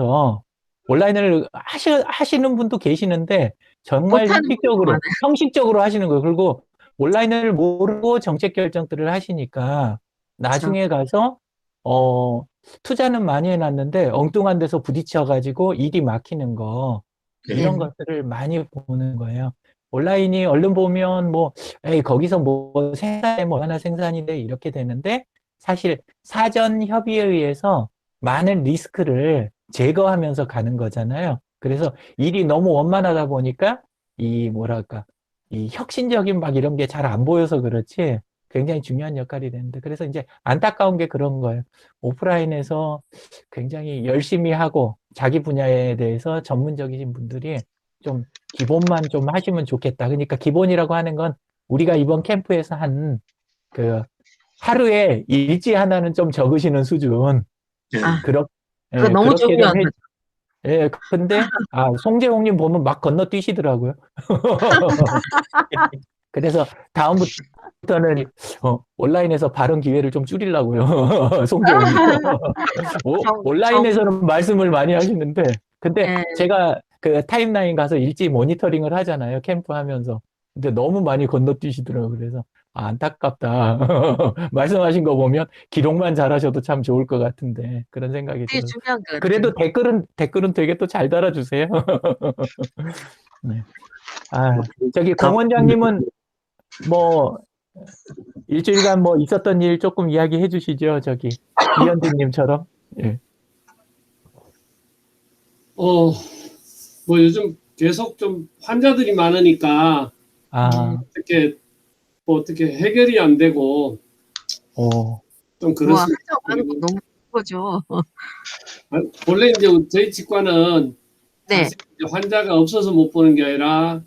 하시는 분도 계시는데 정말 못하는 분도 많아요. 형식적으로 하시는 거예요. 그리고 온라인을 모르고 정책 결정들을 하시니까 그렇죠. 나중에 가서 투자는 많이 해놨는데 엉뚱한 데서 부딪혀가지고 일이 막히는 거 이런 네. 것들을 많이 보는 거예요. 온라인이 얼른 보면 뭐 에이 거기서 뭐 생산해 뭐 하나 생산이 돼 이렇게 되는데 사실 사전 협의에 의해서 많은 리스크를 제거하면서 가는 거잖아요. 그래서 일이 너무 원만하다 보니까 이 뭐랄까 이 혁신적인 막 이런 게 잘 안 보여서 그렇지 굉장히 중요한 역할이 되는데 그래서 이제 안타까운 게 그런 거예요. 오프라인에서 굉장히 열심히 하고 자기 분야에 대해서 전문적이신 분들이 좀 기본만 좀 하시면 좋겠다. 그러니까 기본이라고 하는 건 우리가 이번 캠프에서 한 그 하루에 일지 하나는 좀 적으시는 수준. 예. 아, 그렇, 그거 예, 너무 그렇게 좀 중요한 해, 거죠. 예, 근데, 송재홍님 보면 막 건너뛰시더라고요. 그래서 다음부터는, 온라인에서 발언 기회를 좀 줄이려고요. 송재홍님. 정, 온라인에서는 말씀을 많이 하시는데, 근데 예, 제가 그 타임라인 가서 일지 모니터링을 하잖아요. 캠프 하면서. 근데 너무 많이 건너뛰시더라고요. 그래서, 안타깝다. 말씀하신 거 보면 기록만 잘하셔도 참 좋을 것 같은데, 그런 생각이 되게 들어요. 중요한 것 그래도 같아요. 댓글은 되게 또 잘 달아주세요. 네. 뭐, 저기 공 원장님은 뭐 일주일간 뭐 있었던 일 조금 이야기해 주시죠. 저기 이현진님처럼. 예. 뭐 요즘 계속 좀 환자들이 많으니까 아, 어떻게 해결이 안 되고 오, 좀 와, 그렇습니다. 하자고 하는 거 그리고 너무 거죠. 원래 이제 저희 치과는 네. 사실 이제 환자가 없어서 못 보는 게 아니라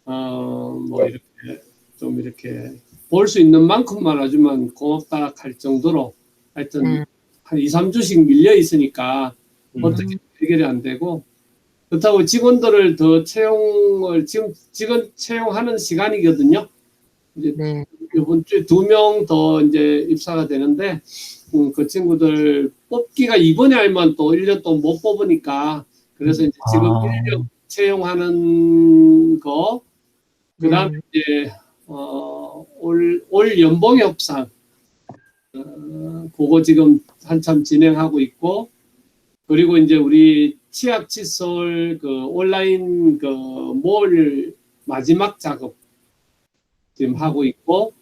뭐 이렇게 좀 이렇게 볼 수 있는 만큼만 하지만 고맙다 할 정도로 하여튼 한 2, 3주씩 밀려 있으니까 어떻게 해결이 안 되고 그렇다고 직원들을 더 채용을 지금 직원 채용하는 시간이거든요. 이제 네. 이번 주에 2명 더 이제 입사가 되는데 그 친구들 뽑기가 이번에 알면 또 1년 또 못 뽑으니까 그래서 이제 지금 인력 채용하는 거 그다음에 이제 올 연봉 협상 그거 지금 한참 진행하고 있고 그리고 이제 우리 치약 칫솔 그 온라인 그 몰 마지막 작업 지금 하고 있고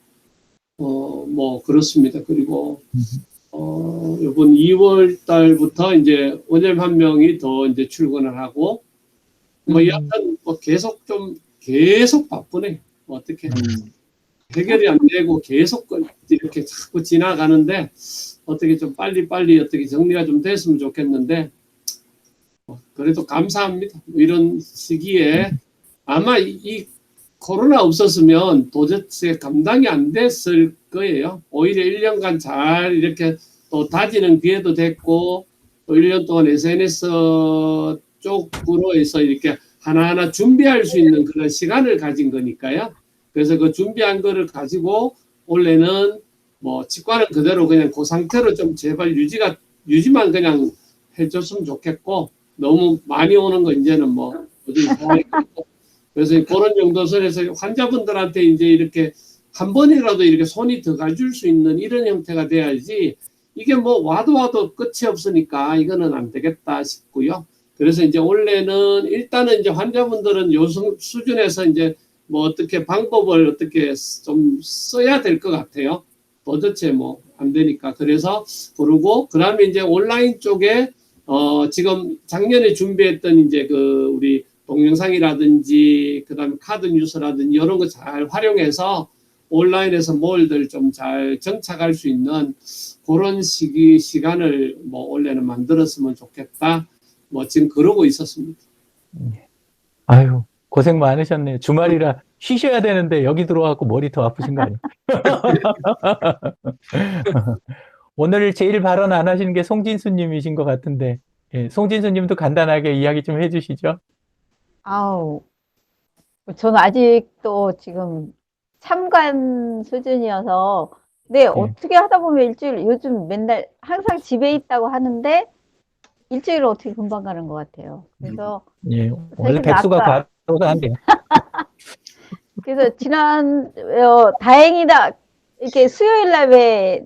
뭐 그렇습니다. 그리고 이번 2월 달부터 이제 원장님 한 명이 더 이제 출근을 하고 뭐 여하튼 뭐 계속 바쁘네. 어떻게 해결이 안 되고 계속 이렇게 자꾸 지나가는데 어떻게 좀 빨리 어떻게 정리가 좀 됐으면 좋겠는데 그래도 감사합니다. 이런 시기에 아마 이 코로나 없었으면 도대체 감당이 안 됐을 거예요. 오히려 1년간 잘 이렇게 또 다지는 기회도 됐고 또 1년 동안 SNS 쪽으로 해서 이렇게 하나하나 준비할 수 있는 그런 시간을 가진 거니까요. 그래서 그 준비한 거를 가지고 원래는 뭐 치과는 그대로 그냥 그 상태로 좀 제발 유지만 그냥 해줬으면 좋겠고 너무 많이 오는 거 이제는 뭐 그래서 그런 정도 선에서 환자분들한테 이제 이렇게 한 번이라도 이렇게 손이 들어갈 수 있는 이런 형태가 돼야지 이게 뭐 와도 끝이 없으니까 이거는 안 되겠다 싶고요. 그래서 이제 원래는 일단은 이제 환자분들은 요 수준에서 이제 뭐 어떻게 방법을 어떻게 좀 써야 될 것 같아요. 도대체 뭐 안 되니까. 그래서 그러고 그다음에 이제 온라인 쪽에 지금 작년에 준비했던 이제 그 우리 동영상이라든지 그다음에 카드 뉴스라든지 이런 거 잘 활용해서 온라인에서 뭘들 좀 잘 정착할 수 있는 그런 시간을 뭐 원래는 만들었으면 좋겠다. 뭐 지금 그러고 있었습니다. 아유, 고생 많으셨네요. 주말이라 쉬셔야 되는데 여기 들어와갖고 머리 더 아프신 거 아니에요? 오늘 제일 발언 안 하시는 게 송진수 님이신 것 같은데, 예, 송진수 님도 간단하게 이야기 좀 해주시죠. 아우, 저는 아직도 지금 참관 수준이어서, 네, 어떻게 하다 보면 일주일, 요즘 맨날 항상 집에 있다고 하는데, 일주일을 어떻게 금방 가는 것 같아요. 그래서, 예, 원래 사실 백수가 아까- 과도한데요. 그래서 다행이다. 이렇게 수요일 날 왜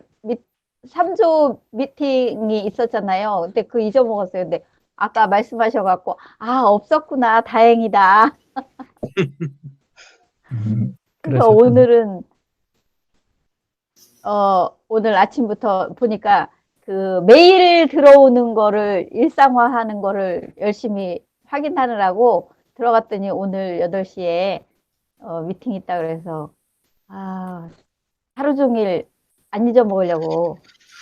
3조 미팅이 있었잖아요. 근데 그거 잊어먹었어요. 근데 아까 말씀하셔갖고, 아, 없었구나. 다행이다. 그래서 그러셨군요. 오늘은, 오늘 아침부터 보니까 그 메일 들어오는 거를 일상화하는 거를 열심히 확인하느라고 들어갔더니 오늘 8시에 미팅 있다 그래서, 아, 하루 종일 안 잊어먹으려고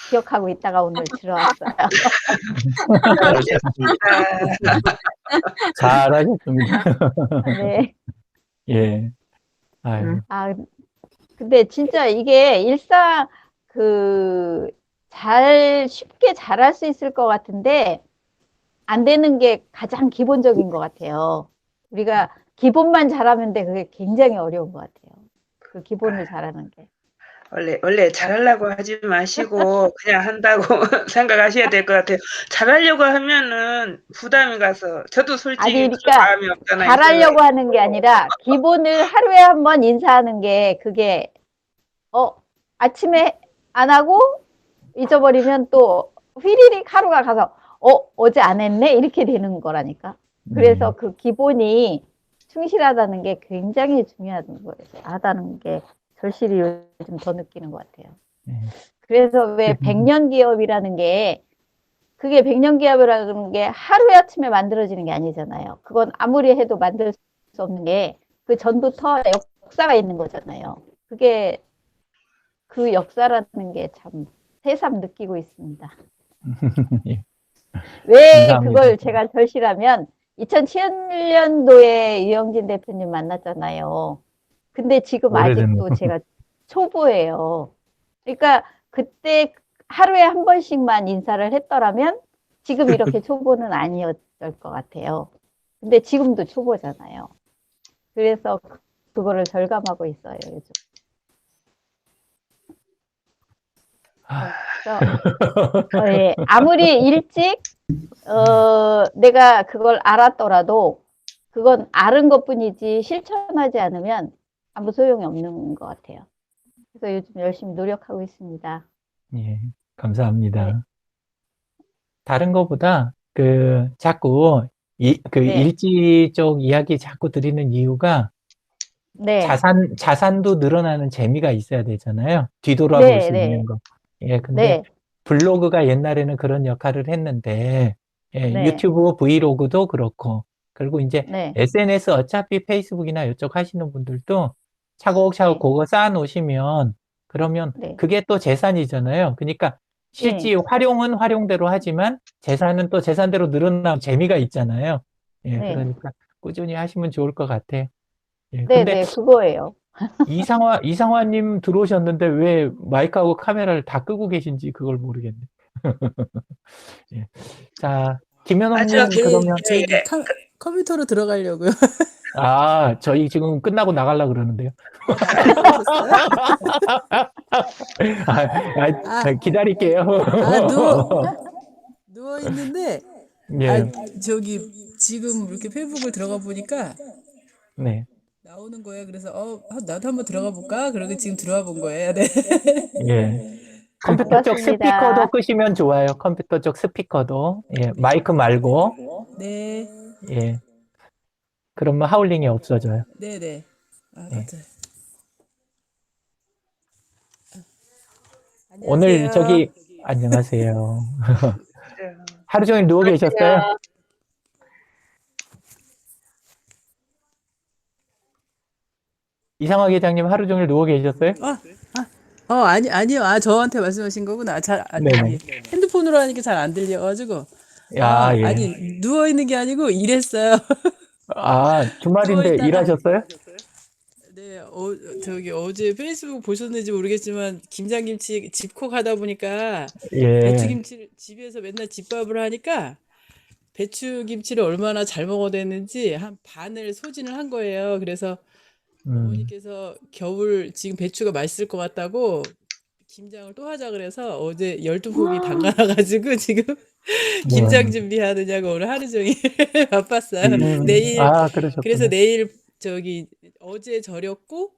기억하고 있다가 오늘 들어왔어요. 잘하셨습니다. 네. 예. 아유, 아, 근데 진짜 이게 쉽게 잘할 수 있을 것 같은데, 안 되는 게 가장 기본적인 것 같아요. 우리가 기본만 잘하면 돼. 그게 굉장히 어려운 것 같아요. 그 기본을 잘하는 게. 원래 잘하려고 하지 마시고 그냥 한다고 생각하셔야 될 것 같아요. 잘하려고 하면은 부담이 가서 저도 아니, 솔직히 그런 그러니까 마음이 없잖아요. 잘하려고 하는 게 아니라 기본을 하루에 한 번 인사하는 게 그게 아침에 안 하고 잊어버리면 또 휘리릭 하루가 가서 어제 안 했네 이렇게 되는 거라니까. 그래서 그 기본이 충실하다는 게 굉장히 중요하다는 게 절실히 요즘 더 느끼는 것 같아요. 그래서 왜 100년 기업이라는 게 그게 100년 기업이라는 게 하루에 아침에 만들어지는 게 아니잖아요. 그건 아무리 해도 만들 수 없는 게 그 전부터 역사가 있는 거잖아요. 그게 그 역사라는 게 참 새삼 느끼고 있습니다. 예. 왜 감사합니다. 그걸 제가 절실하면 2007년도에 유영진 대표님 만났잖아요. 근데 지금 오래됐네요. 아직도 제가 초보예요. 그러니까 그때 하루에 한 번씩만 인사를 했더라면 지금 이렇게 초보는 아니었을 것 같아요. 근데 지금도 초보잖아요. 그래서 그거를 절감하고 있어요, 요즘. 그래서 예, 아무리 일찍 내가 그걸 알았더라도 그건 아는 것뿐이지 실천하지 않으면 아무 소용이 없는 것 같아요. 그래서 요즘 열심히 노력하고 있습니다. 예, 감사합니다. 네. 다른 거보다 자꾸 네. 일지 쪽 이야기 자꾸 드리는 이유가 네. 자산도 늘어나는 재미가 있어야 되잖아요. 뒤돌아볼 네, 수 네. 있는 거. 예, 근데 네. 블로그가 옛날에는 그런 역할을 했는데, 예, 네. 유튜브 브이로그도 그렇고, 그리고 이제 네. SNS 어차피 페이스북이나 이쪽 하시는 분들도 차곡차곡 네. 그거 쌓아 놓으시면, 그러면 네. 그게 또 재산이잖아요. 그러니까 실제 네. 활용은 활용대로 하지만 재산은 또 재산대로 늘어나는 재미가 있잖아요. 예, 네. 그러니까 꾸준히 하시면 좋을 것 같아요. 예, 네, 근데 네, 그거예요. 이상화님 들어오셨는데 왜 마이크하고 카메라를 다 끄고 계신지 그걸 모르겠네. 예. 자, 김현옥님 그러면 컴퓨터로 들어가려고요. 저희 지금 끝나고 나가려고 그러는데요. 기다릴게요. 누워 있는데 예. 지금 이렇게 페이북을 들어가 보니까 네. 나오는 거예요. 그래서 나도 한번 들어가 볼까? 그러고 지금 들어와 본 거예요. 네. 예. 컴퓨터 쪽 스피커도 끄시면 좋아요. 컴퓨터 쪽 스피커도. 예, 마이크 말고. 네. 예. 그러면 하울링이 없어져요. 네, 네. 예. 오늘 안녕하세요. 하루 종일 누워 계셨어요? 이상화 계장님 하루 종일 누워 계셨어요? 아니요. 저한테 말씀하신 거구나. 네네. 핸드폰으로 하니까 잘 안 들려가지고. 야, 예. 아니, 누워있는 게 아니고 일했어요. 아, 주말인데 누워있다가, 일하셨어요? 네, 어제 페이스북 보셨는지 모르겠지만, 김장김치 집콕 하다 보니까, 예. 배추김치를 집에서 맨날 집밥을 하니까, 배추김치를 얼마나 잘 먹어야 되는지 한 반을 소진을 한 거예요. 그래서 어머니께서 겨울 지금 배추가 맛있을 것 같다고 김장을 또 하자 그래서 어제 12포기 담가놔가지고 지금 김장 네. 준비하느냐고 오늘 하루 종일 바빴어요. 내일, 아, 그래서 그러셨구나. 내일 어제 절였고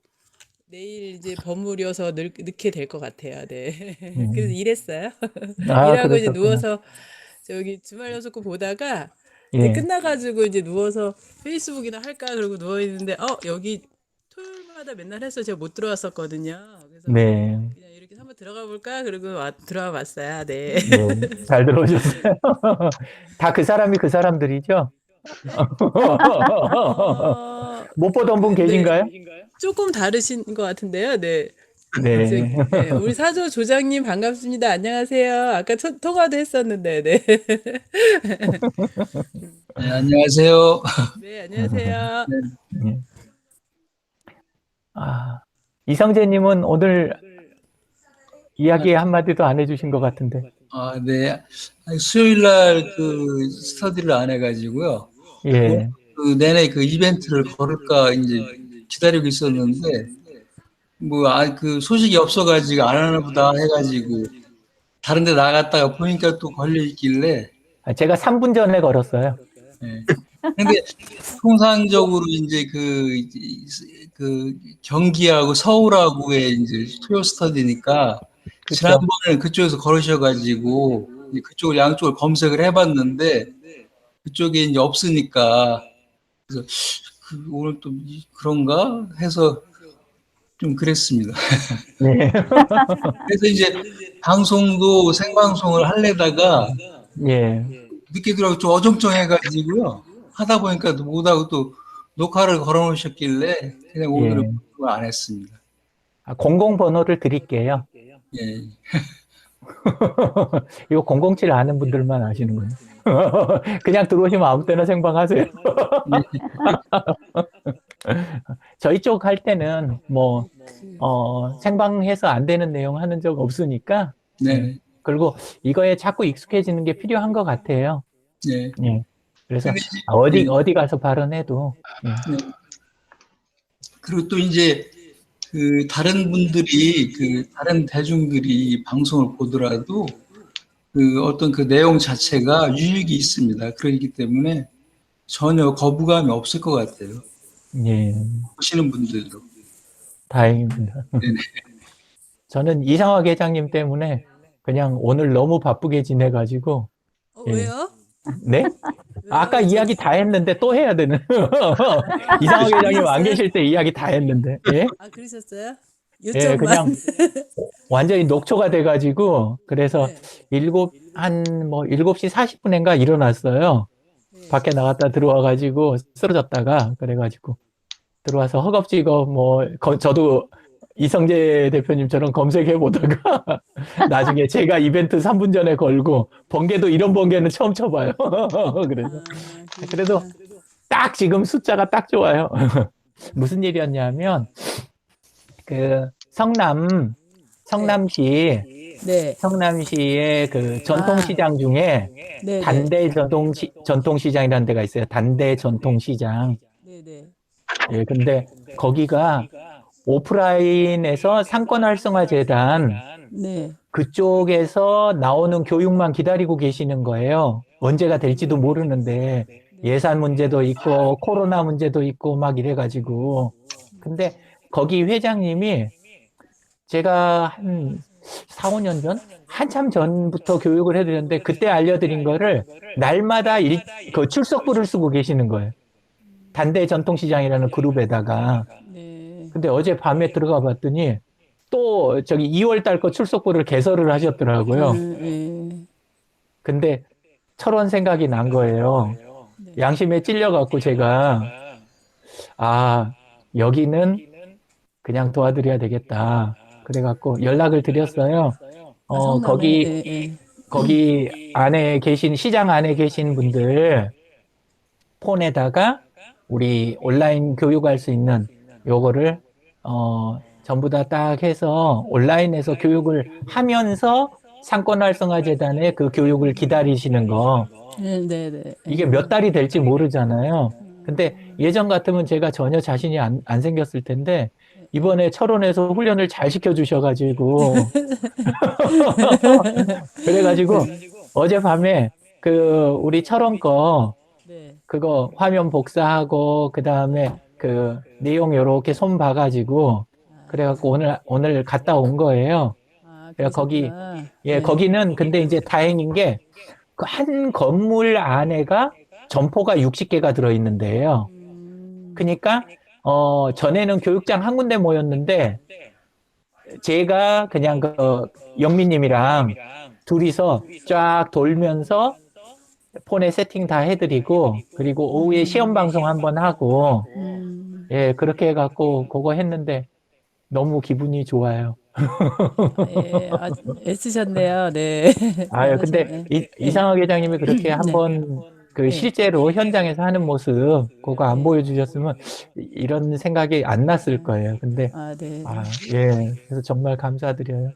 내일 이제 버무려서 넣게 될 것 같아요. 네. 그래서 일했어요. 아, 일하고 이제 그러셨구나. 누워서 주말 연속극 보다가 이제 예. 끝나가지고 이제 누워서 페이스북이나 할까 그러고 누워 있는데 여기 토요일마다 맨날 해서 제가 못 들어왔었거든요. 그래서 네. 그냥 이렇게 한번 들어가 볼까 그러고 들어와 봤어요. 네. 네. 잘 들어오셨어요. 다 그 사람이 그 사람들이죠? 못 보던 분 네. 계신가요? 조금 다르신 것 같은데요. 네. 네. 네, 우리 사조 조장님 반갑습니다. 안녕하세요. 아까 통화도 했었는데, 네. 네, 안녕하세요. 네, 안녕하세요. 네. 아, 이성재님은 오늘 이야기 한마디도 안 해주신 것 같은데. 네. 수요일 날 그 스터디를 안 해가지고요. 예. 그 내내 그 이벤트를 걸을까 이제 기다리고 있었는데, 그 소식이 없어가지고 안 하나 보다 해가지고 다른 데 나갔다가 보니까 또 걸려 있길래. 제가 3분 전에 걸었어요. 네. 근데 통상적으로 이제 그 경기하고 서울하고의 이제 토요 스터디니까 그쵸. 지난번에는 그쪽에서 걸으셔가지고 그쪽을 양쪽을 검색을 해봤는데 그쪽에 이제 없으니까 그래서 오늘 또 그런가 해서 좀 그랬습니다. 네. 그래서 이제 방송도 생방송을 하려다가 예. 늦게 들어가고 좀 어정쩡해가지고요. 하다 보니까 못하고 또 녹화를 걸어놓으셨길래 그냥 오늘은 안 했습니다. 공공번호를 드릴게요. 예. 이거 007 아는 분들만 아시는 거예요. 그냥 들어오시면 아무 때나 생방하세요. 저희 쪽 할 때는 생방해서 안 되는 내용 하는 적 없으니까. 네. 그리고 이거에 자꾸 익숙해지는 게 필요한 것 같아요. 네. 예. 그래서 네. 어디 가서 발언해도. 네. 그리고 또 이제 다른 분들이 다른 대중들이 방송을 보더라도 어떤 그 내용 자체가 유익이 있습니다. 그렇기 때문에 전혀 거부감이 없을 것 같아요. 예. 보시는 분들도. 다행입니다. 네네. 저는 이상화 계장님 때문에 그냥 오늘 너무 바쁘게 지내가지고. 왜요? 네? 아까 이야기 다 했는데 또 해야 되는. 이상화 계장님 안 계실 때 이야기 다 했는데. 예? 그러셨어요? 예, 그냥 완전히 녹초가 돼가지고, 그래서 7시 40분인가 일어났어요. 밖에 나갔다 들어와가지고 쓰러졌다가, 그래가지고 들어와서 허겁지겁 저도 이성재 대표님처럼 검색해 보다가 나중에 제가 이벤트 3분 전에 걸고 번개도 이런 번개는 처음 쳐봐요. 그래도 딱 지금 숫자가 딱 좋아요. 무슨 일이었냐면 성남시의 그 전통시장 중에 단대 전통시장이라는 데가 있어요. 단대 전통시장. 예, 근데 거기가 오프라인에서 상권활성화재단 그쪽에서 나오는 교육만 기다리고 계시는 거예요. 언제가 될지도 모르는데 예산 문제도 있고 코로나 문제도 있고 막 이래가지고. 근데 거기 회장님이 제가 한 4, 5년 전? 한참 전부터 교육을 해드렸는데 그때 알려드린 거를 날마다 그 출석부를 쓰고 계시는 거예요. 단대 전통시장이라는 그룹에다가. 근데 어제 밤에 들어가 봤더니 또 2월 달 거 출석부를 개설을 하셨더라고요. 근데 철원 생각이 난 거예요. 양심에 찔려갖고 제가 여기는 그냥 도와드려야 되겠다. 그래갖고 연락을 드렸어요. 거기 거기 안에 계신, 시장 안에 계신 분들 폰에다가 우리 온라인 교육할 수 있는 요거를, 전부 다 딱 해서 온라인에서 교육을 하면서 상권활성화재단의 그 교육을 기다리시는 거. 네네. 이게 몇 달이 될지 모르잖아요. 근데 예전 같으면 제가 전혀 자신이 안 생겼을 텐데, 이번에 철원에서 훈련을 잘 시켜주셔가지고, 그래가지고, 어젯밤에 우리 철원 거, 네. 그거 화면 복사하고, 그 다음에 그 내용 요렇게 손 봐가지고, 그래갖고 오늘 갔다 온 거예요. 그래서 그러셨구나. 네. 거기는 근데 이제 다행인 게, 그 한 건물 안에가 점포가 60개가 들어있는데요. 그러니까 전에는 교육장 한 군데 모였는데 제가 그냥 영민님이랑 둘이서 쫙 돌면서 폰에 세팅 다 해드리고, 그리고 오후에 시험 방송 한번 하고, 그렇게 해갖고 그거 했는데 너무 기분이 좋아요. 예, 애쓰셨네요. 네. 아유, 근데 이상학 회장님이 그렇게 한번 실제로 현장에서 하는 모습 그거 안 보여주셨으면 이런 생각이 안 났을 거예요. 근데 네. 그래서 정말 감사드려요.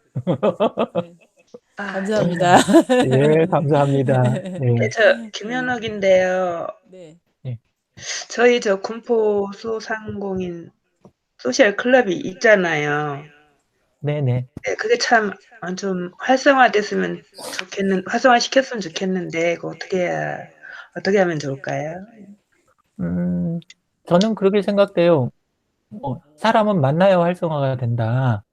감사합니다. 예, 감사합니다. 네, 저 김현옥인데요. 네. 저희 저 군포 소상공인 소셜 클럽이 있잖아요. 네네. 네, 그게 참 좀 활성화됐으면 활성화시켰으면 좋겠는데, 그거 어떻게 하면 좋을까요? 저는 그렇게 생각돼요. 사람은 만나야 활성화가 된다.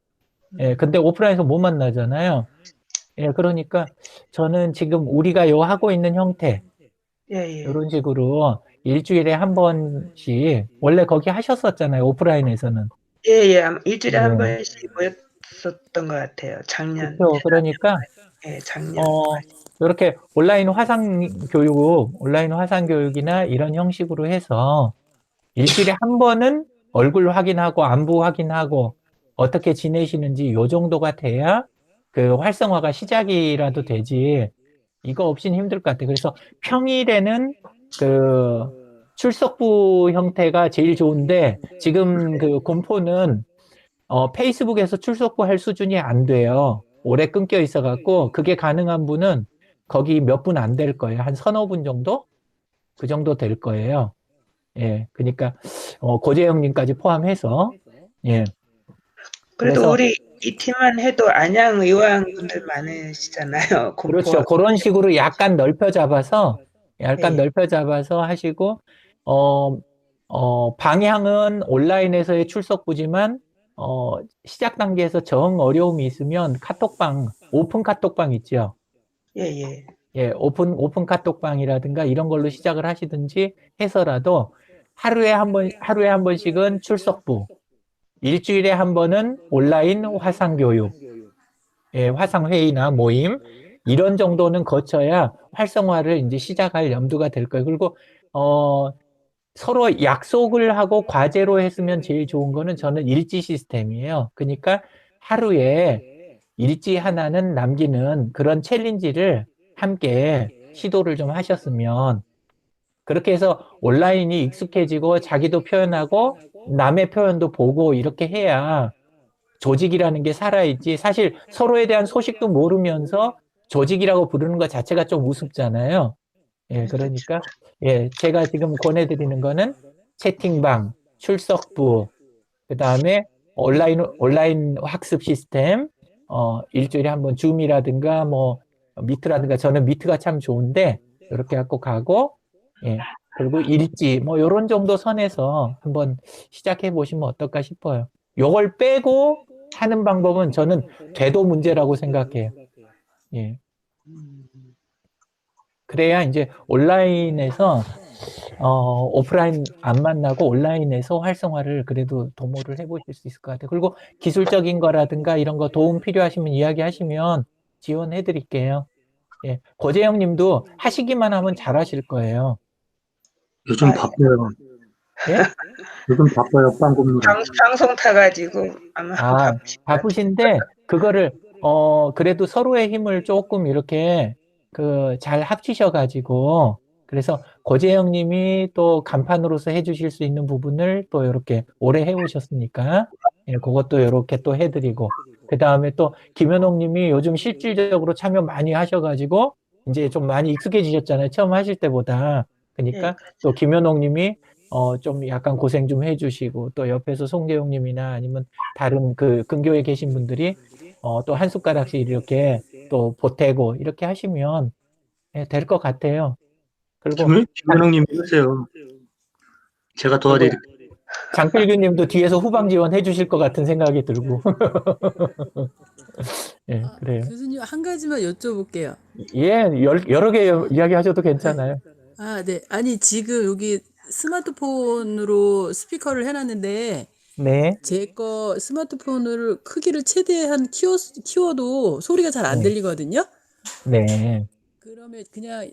근데 오프라인에서 못 만나잖아요. 그러니까 저는 지금 우리가 하고 있는 형태, 이런 식으로 일주일에 한 번씩, 원래 거기 하셨었잖아요, 오프라인에서는. 아마 일주일에 한 번씩 모였었던 것 같아요. 작년. 그렇죠. 그러니까, 작년. 이렇게 온라인 화상 교육이나 이런 형식으로 해서 일주일에 한 번은 얼굴 확인하고 안부 확인하고 어떻게 지내시는지 요 정도가 돼야 그 활성화가 시작이라도 되지, 이거 없이는 힘들 것 같아요. 그래서 평일에는 출석부 형태가 제일 좋은데, 지금 군포는 페이스북에서 출석부 할 수준이 안 돼요. 오래 끊겨 있어갖고, 그게 가능한 분은 거기 몇 분 안 될 거예요. 한 서너 분 정도? 그 정도 될 거예요. 그러니까 고재영님까지 포함해서. 그래도 우리 이 팀만 해도 안양 의왕분들 많으시잖아요. 그렇죠. 그런 식으로 약간 넓혀 잡아서 하시고, 방향은 온라인에서의 출석부지만, 시작 단계에서 정 어려움이 있으면 오픈 카톡방 있죠. 오픈 카톡방이라든가 이런 걸로 시작을 하시든지 해서라도 하루에 한 번씩은 출석부, 일주일에 한 번은 온라인 화상교육, 화상회의나 모임, 이런 정도는 거쳐야 활성화를 이제 시작할 염두가 될 거예요. 그리고, 서로 약속을 하고 과제로 했으면 제일 좋은 거는 저는 일지 시스템이에요. 그러니까 하루에 일지 하나는 남기는 그런 챌린지를 함께 시도를 좀 하셨으면, 그렇게 해서 온라인이 익숙해지고 자기도 표현하고 남의 표현도 보고 이렇게 해야 조직이라는 게 살아있지. 사실 서로에 대한 소식도 모르면서 조직이라고 부르는 것 자체가 좀 우습잖아요. 그러니까 제가 지금 권해드리는 거는 채팅방, 출석부, 그 다음에 온라인 학습 시스템, 일주일에 한 번 줌이라든가 미트라든가, 저는 미트가 참 좋은데 이렇게 갖고 가고, 그리고 일지 요런 정도 선에서 한번 시작해 보시면 어떨까 싶어요. 요걸 빼고 하는 방법은 저는 되도 문제라고 생각해요. 그래야 이제 온라인에서 오프라인 안 만나고 온라인에서 활성화를 그래도 도모를 해보실 수 있을 것 같아요. 그리고 기술적인 거라든가 이런 거 도움 필요하시면 이야기하시면 지원해 드릴게요. 고재영 님도 하시기만 하면 잘하실 거예요. 요즘 바빠요. 요즘 바빠요, 빵굽니다. 방송 타가지고 아마 바쁘신데 그거를 그래도 서로의 힘을 조금 이렇게 잘 합치셔가지고, 그래서 고재영 님이 또 간판으로서 해주실 수 있는 부분을 또 이렇게 오래 해오셨으니까, 예, 그것도 이렇게 또 해드리고, 그 다음에 또 김현옥 님이 요즘 실질적으로 참여 많이 하셔가지고, 이제 좀 많이 익숙해지셨잖아요. 처음 하실 때보다. 그러니까 또 김현옥 님이 좀 약간 고생 좀 해주시고, 또 옆에서 송재용 님이나 아니면 다른 근교에 계신 분들이 또 한 숟가락씩 이렇게 또 보태고 이렇게 하시면 예, 될 것 같아요. 그리고 김현웅님 해주세요. 제가 도와드릴게요. 장필규 님도 뒤에서 후방 지원 해주실 것 같은 생각이 들고. 예, 그래요. 교수님 한 가지만 여쭤볼게요. 예, 여러 개 이야기 하셔도 괜찮아요. 네. 아니, 지금 여기 스마트폰으로 스피커를 해놨는데, 네. 제 거 스마트폰을 크기를 최대한 키워도 소리가 잘 안 네. 들리거든요. 네. 그러면 그냥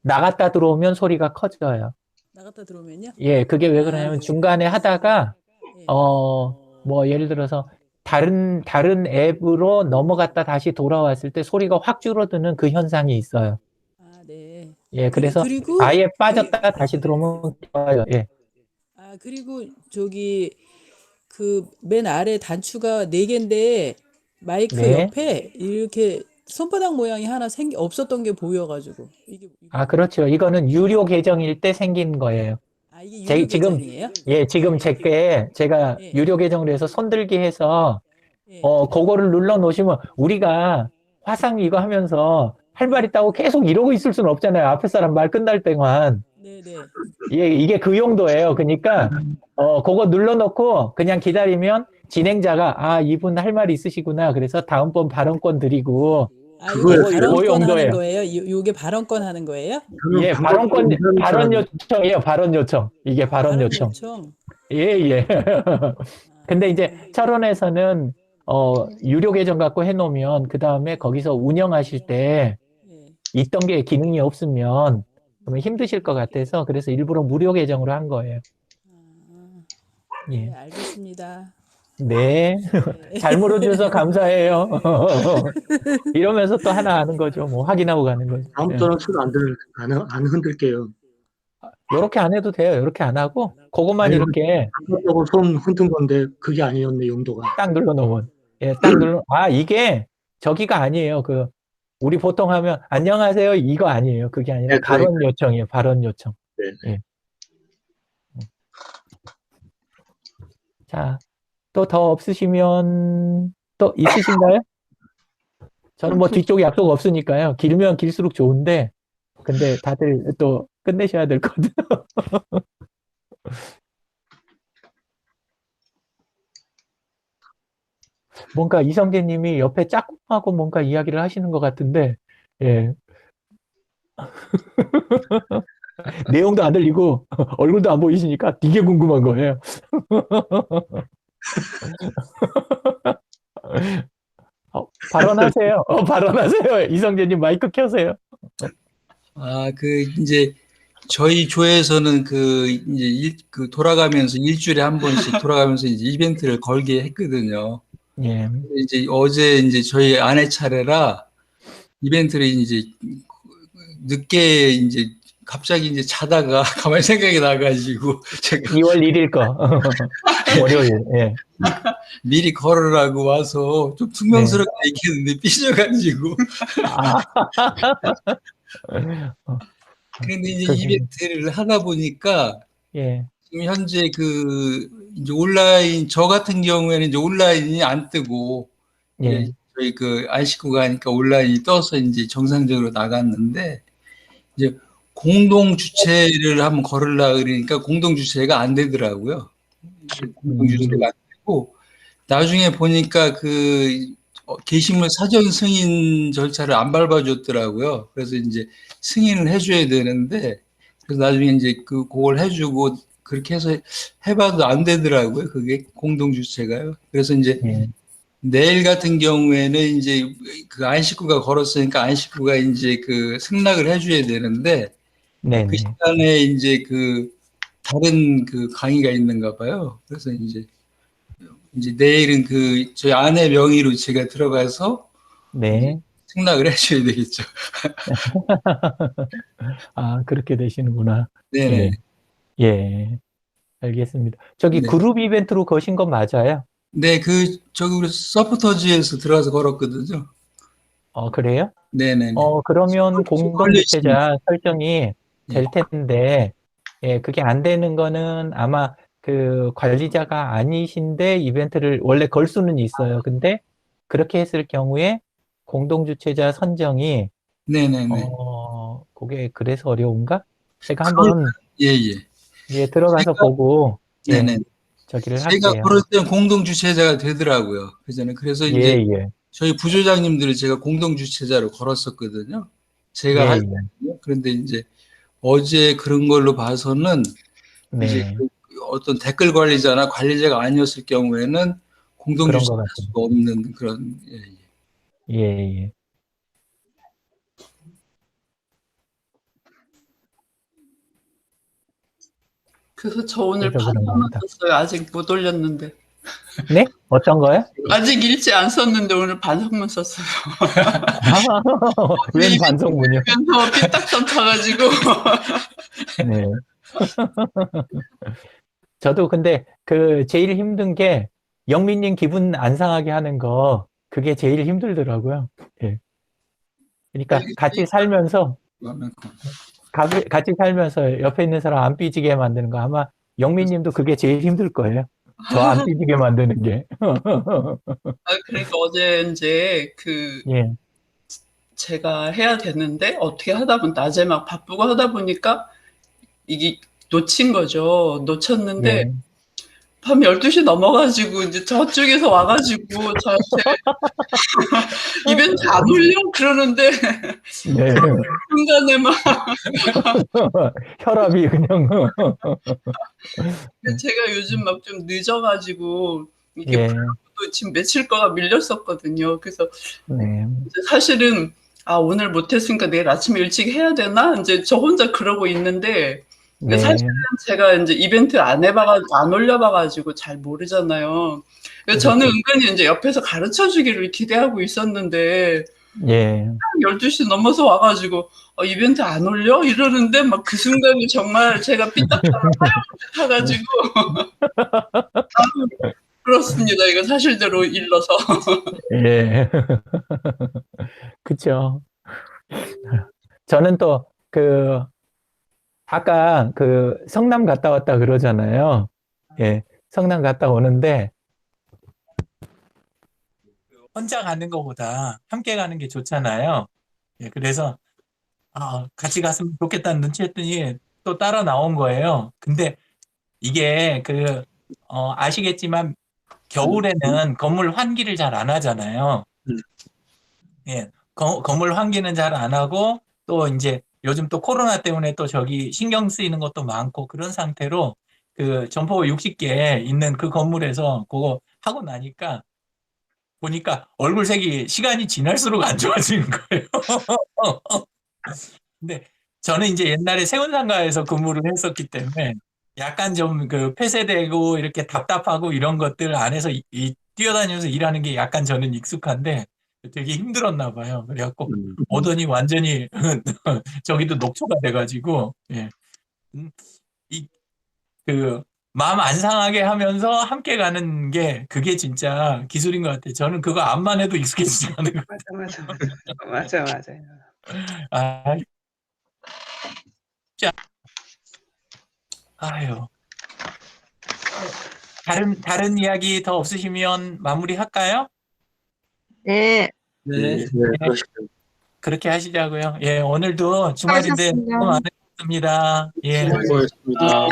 나갔다 들어오면 소리가 커져요. 나갔다 들어오면요? 예, 그게 왜 그러냐면 중간에 하다가, 예. 뭐 예를 들어서 다른 앱으로 넘어갔다 다시 돌아왔을 때 소리가 확 줄어드는 그 현상이 있어요. 네. 예, 그래서 그리고 아예 빠졌다가 다시 들어오면 좋아요. 예. 그리고 저기 그 맨 아래 단추가 4개인데 마이크 네. 옆에 이렇게 손바닥 모양이 하나 없었던 게 보여가지고 이게 그렇죠. 이거는 유료 계정일 때 생긴 거예요. 이게 유료 지금, 계정이에요? 예, 지금 제가 예. 유료 계정으로 해서 손들기 해서, 예. 그거를 눌러 놓으시면 우리가 화상 이거 하면서 할 말 있다고 계속 이러고 있을 수는 없잖아요. 앞에 사람 말 끝날 때만. 네네. 이게 그 용도예요. 그러니까, 그거 눌러놓고 그냥 기다리면 진행자가, 이분 할 말이 있으시구나. 그래서 다음번 발언권 드리고, 요게 그거 발언권 용도예요. 하는 거예요? 요게 발언권 하는 거예요? 예, 발언 요청이에요. 발언 요청. 이게 발언 요청. 예. 근데 이제 철원에서는, 유료 계정 갖고 해놓으면, 그 다음에 거기서 운영하실 때, 있던 게 기능이 없으면, 그러면 힘드실 것 같아서, 그래서 일부러 무료 계정으로 한 거예요. 예. 네, 알겠습니다. 네. 잘 물어주셔서 감사해요. 이러면서 또 하나 아는 거죠. 뭐, 확인하고 가는 거죠. 다음부터는 손 안 흔들게요. 요렇게 안 해도 돼요. 요렇게 안 하고, 그것만 아니, 이렇게 한번하고 손 흔든 건데 그게 아니었네, 용도가. 딱 눌러놓으면. 예, 딱 이게 저기가 아니에요. 우리 보통 하면, 안녕하세요. 이거 아니에요. 그게 아니라 네, 발언 요청이에요. 발언 요청. 네. 예. 자, 또 더 없으시면, 또 있으신가요? 저는 뭐 뒤쪽 약속 없으니까요. 길면 길수록 좋은데, 근데 다들 또 끝내셔야 될 거거든요. 뭔가 이성재 님이 옆에 짝꿍하고 뭔가 이야기를 하시는 것 같은데, 예. 내용도 안 들리고, 얼굴도 안 보이시니까 되게 궁금한 거예요. 발언하세요. 발언하세요. 이성재 님 마이크 켜세요. 이제 저희 조에서는 이제 돌아가면서 일주일에 한 번씩 돌아가면서 이제 이벤트를 걸게 했거든요. 예. 이제 어제 이제 저희 아내 차례라 이벤트를 이제 늦게 이제 갑자기 이제 자다가 가만히 생각이 나가지고 제가 2월 1일 거. 월요일. 예. 미리 걸으라고 와서 좀 퉁명스럽게 얘기했는데 삐져가지고. 그런데 이제 이벤트를 하다 보니까 예. 지금 현재 이제 온라인, 저 같은 경우에는 이제 온라인이 안 뜨고, 예. 저희 안식구가 하니까 온라인이 떠서 이제 정상적으로 나갔는데, 이제 공동 주체를 한번 걸으려고 그러니까 공동 주체가 안 되더라고요. 공동 주체가 안 되고, 나중에 보니까 게시물 사전 승인 절차를 안 밟아줬더라고요. 그래서 이제 승인을 해줘야 되는데, 그래서 나중에 이제 그걸 해주고, 그렇게 해서 해봐도 안 되더라고요. 그게 공동주체가요. 그래서 이제 내일 같은 경우에는 이제 안식구가 걸었으니까 안식구가 이제 승낙을 해줘야 되는데 그 시간에 이제 다른 강의가 있는가 봐요. 그래서 이제 내일은 저희 아내 명의로 제가 들어가서 네. 승낙을 해줘야 되겠죠. 아, 그렇게 되시는구나. 네네. 예. 예. 알겠습니다. 저기 네. 그룹 이벤트로 거신 건 맞아요? 네, 저기 우리 서포터즈에서 들어가서 걸었거든요. 그래요? 네네네. 그러면 공동주최자 설정이 될 예. 텐데, 예, 그게 안 되는 거는 아마 그 관리자가 아니신데 이벤트를 원래 걸 수는 있어요. 근데 그렇게 했을 경우에 공동주최자 선정이, 네네네. 그게 그래서 어려운가? 제가 그걸, 한번, 예, 예. 예, 들어가서 보고, 예, 네네. 저기를 제가 할게요. 걸을 때는 공동주최자가 되더라고요. 그래서 예, 이제 예, 저희 부조장님들을 제가 공동주최자로 걸었었거든요. 제가 예, 할 예. 때는요. 그런데 이제 어제 그런 걸로 봐서는 이제 네, 그 어떤 댓글 관리자나 관리자가 아니었을 경우에는 그런 것 공동주최자 할 같아요. 수가 없는 그런, 예, 예. 예, 예. 그래서 저 오늘 그래서 그런가 반성만 보다. 썼어요. 아직 못 올렸는데. 네? 어떤 거요? 아직 읽지 안 썼는데 오늘 반성만 썼어요. 웬 반성문이요? 이러면서 삐딱선 타가지고. 네. 저도 근데 제일 힘든 게 영민님 기분 안 상하게 하는 거, 그게 제일 힘들더라고요. 예. 그러니까 같이 살면서 옆에 있는 사람 안 삐지게 만드는 거, 아마 영민님도 그게 제일 힘들 거예요. 저 안 삐지게 만드는 게. 그러니까 어제 이제 예. 제가 해야 되는데 어떻게 하다 보니 낮에 막 바쁘고 하다 보니까 이게 놓친 거죠. 놓쳤는데 예. 밤 12시 넘어가지고 이제 저쪽에서 와가지고 저한테 이벤트 안 올려? 그러는데 네. 순간에 막 혈압이 그냥. 제가 요즘 막 좀 늦어가지고 이게 예. 블로그도 지금 며칠 거가 밀렸었거든요. 그래서 네. 이제 사실은 오늘 못했으니까 내일 아침에 일찍 해야 되나? 이제 저 혼자 그러고 있는데 네. 사실은 제가 이제 이벤트 안 올려봐가지고 잘 모르잖아요. 그래서 저는 은근히 이제 옆에서 가르쳐 주기를 기대하고 있었는데 예. 12시 넘어서 와가지고 이벤트 안 올려? 이러는데 막 그 순간이 정말 제가 타가지고 그렇습니다. 이거 사실대로 일러서. 예. 그쵸. 저는 또 아까 성남 갔다 왔다 그러잖아요. 예. 성남 갔다 오는데 혼자 가는 것보다 함께 가는 게 좋잖아요. 예. 그래서 같이 갔으면 좋겠다는 눈치 했더니 또 따라 나온 거예요. 근데 이게 아시겠지만 겨울에는 건물 환기를 잘 안 하잖아요. 예. 건물 환기는 잘 안 하고 또 이제 요즘 또 코로나 때문에 또 저기 신경 쓰이는 것도 많고 그런 상태로 점포 60개 있는 그 건물에서 그거 하고 나니까 보니까 얼굴색이 시간이 지날수록 안 좋아지는 거예요. 근데 저는 이제 옛날에 세운상가에서 근무를 했었기 때문에 약간 좀 폐쇄되고 이렇게 답답하고 이런 것들 안에서 뛰어다니면서 일하는 게 약간 저는 익숙한데 되게 힘들었나 봐요. 그래갖고 오더니 완전히 저기도 녹초가 돼가지고 예. 마음 안 상하게 하면서 함께 가는 게 그게 진짜 기술인 것 같아요. 저는 그거 암만 해도 익숙해지지 않은 것 같아요. 맞아요. 아유. 다른 이야기 더 없으시면 마무리할까요? 네. 네, 그렇게 하시자고요. 예, 오늘도 주말인데 수고하셨습니다. 너무 많으셨습니다. 예. 수고하셨습니다.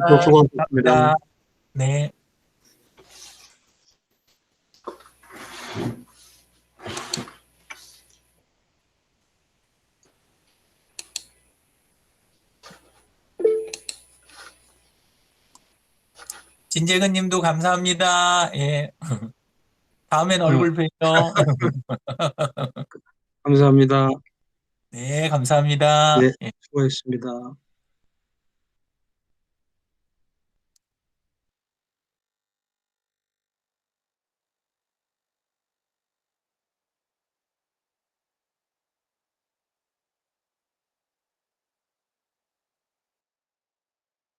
감사합니다. 네. 진재근 님도 감사합니다. 예. 다음엔 얼굴 봬요. 감사합니다. 네, 감사합니다. 네, 예. 수고하셨습니다.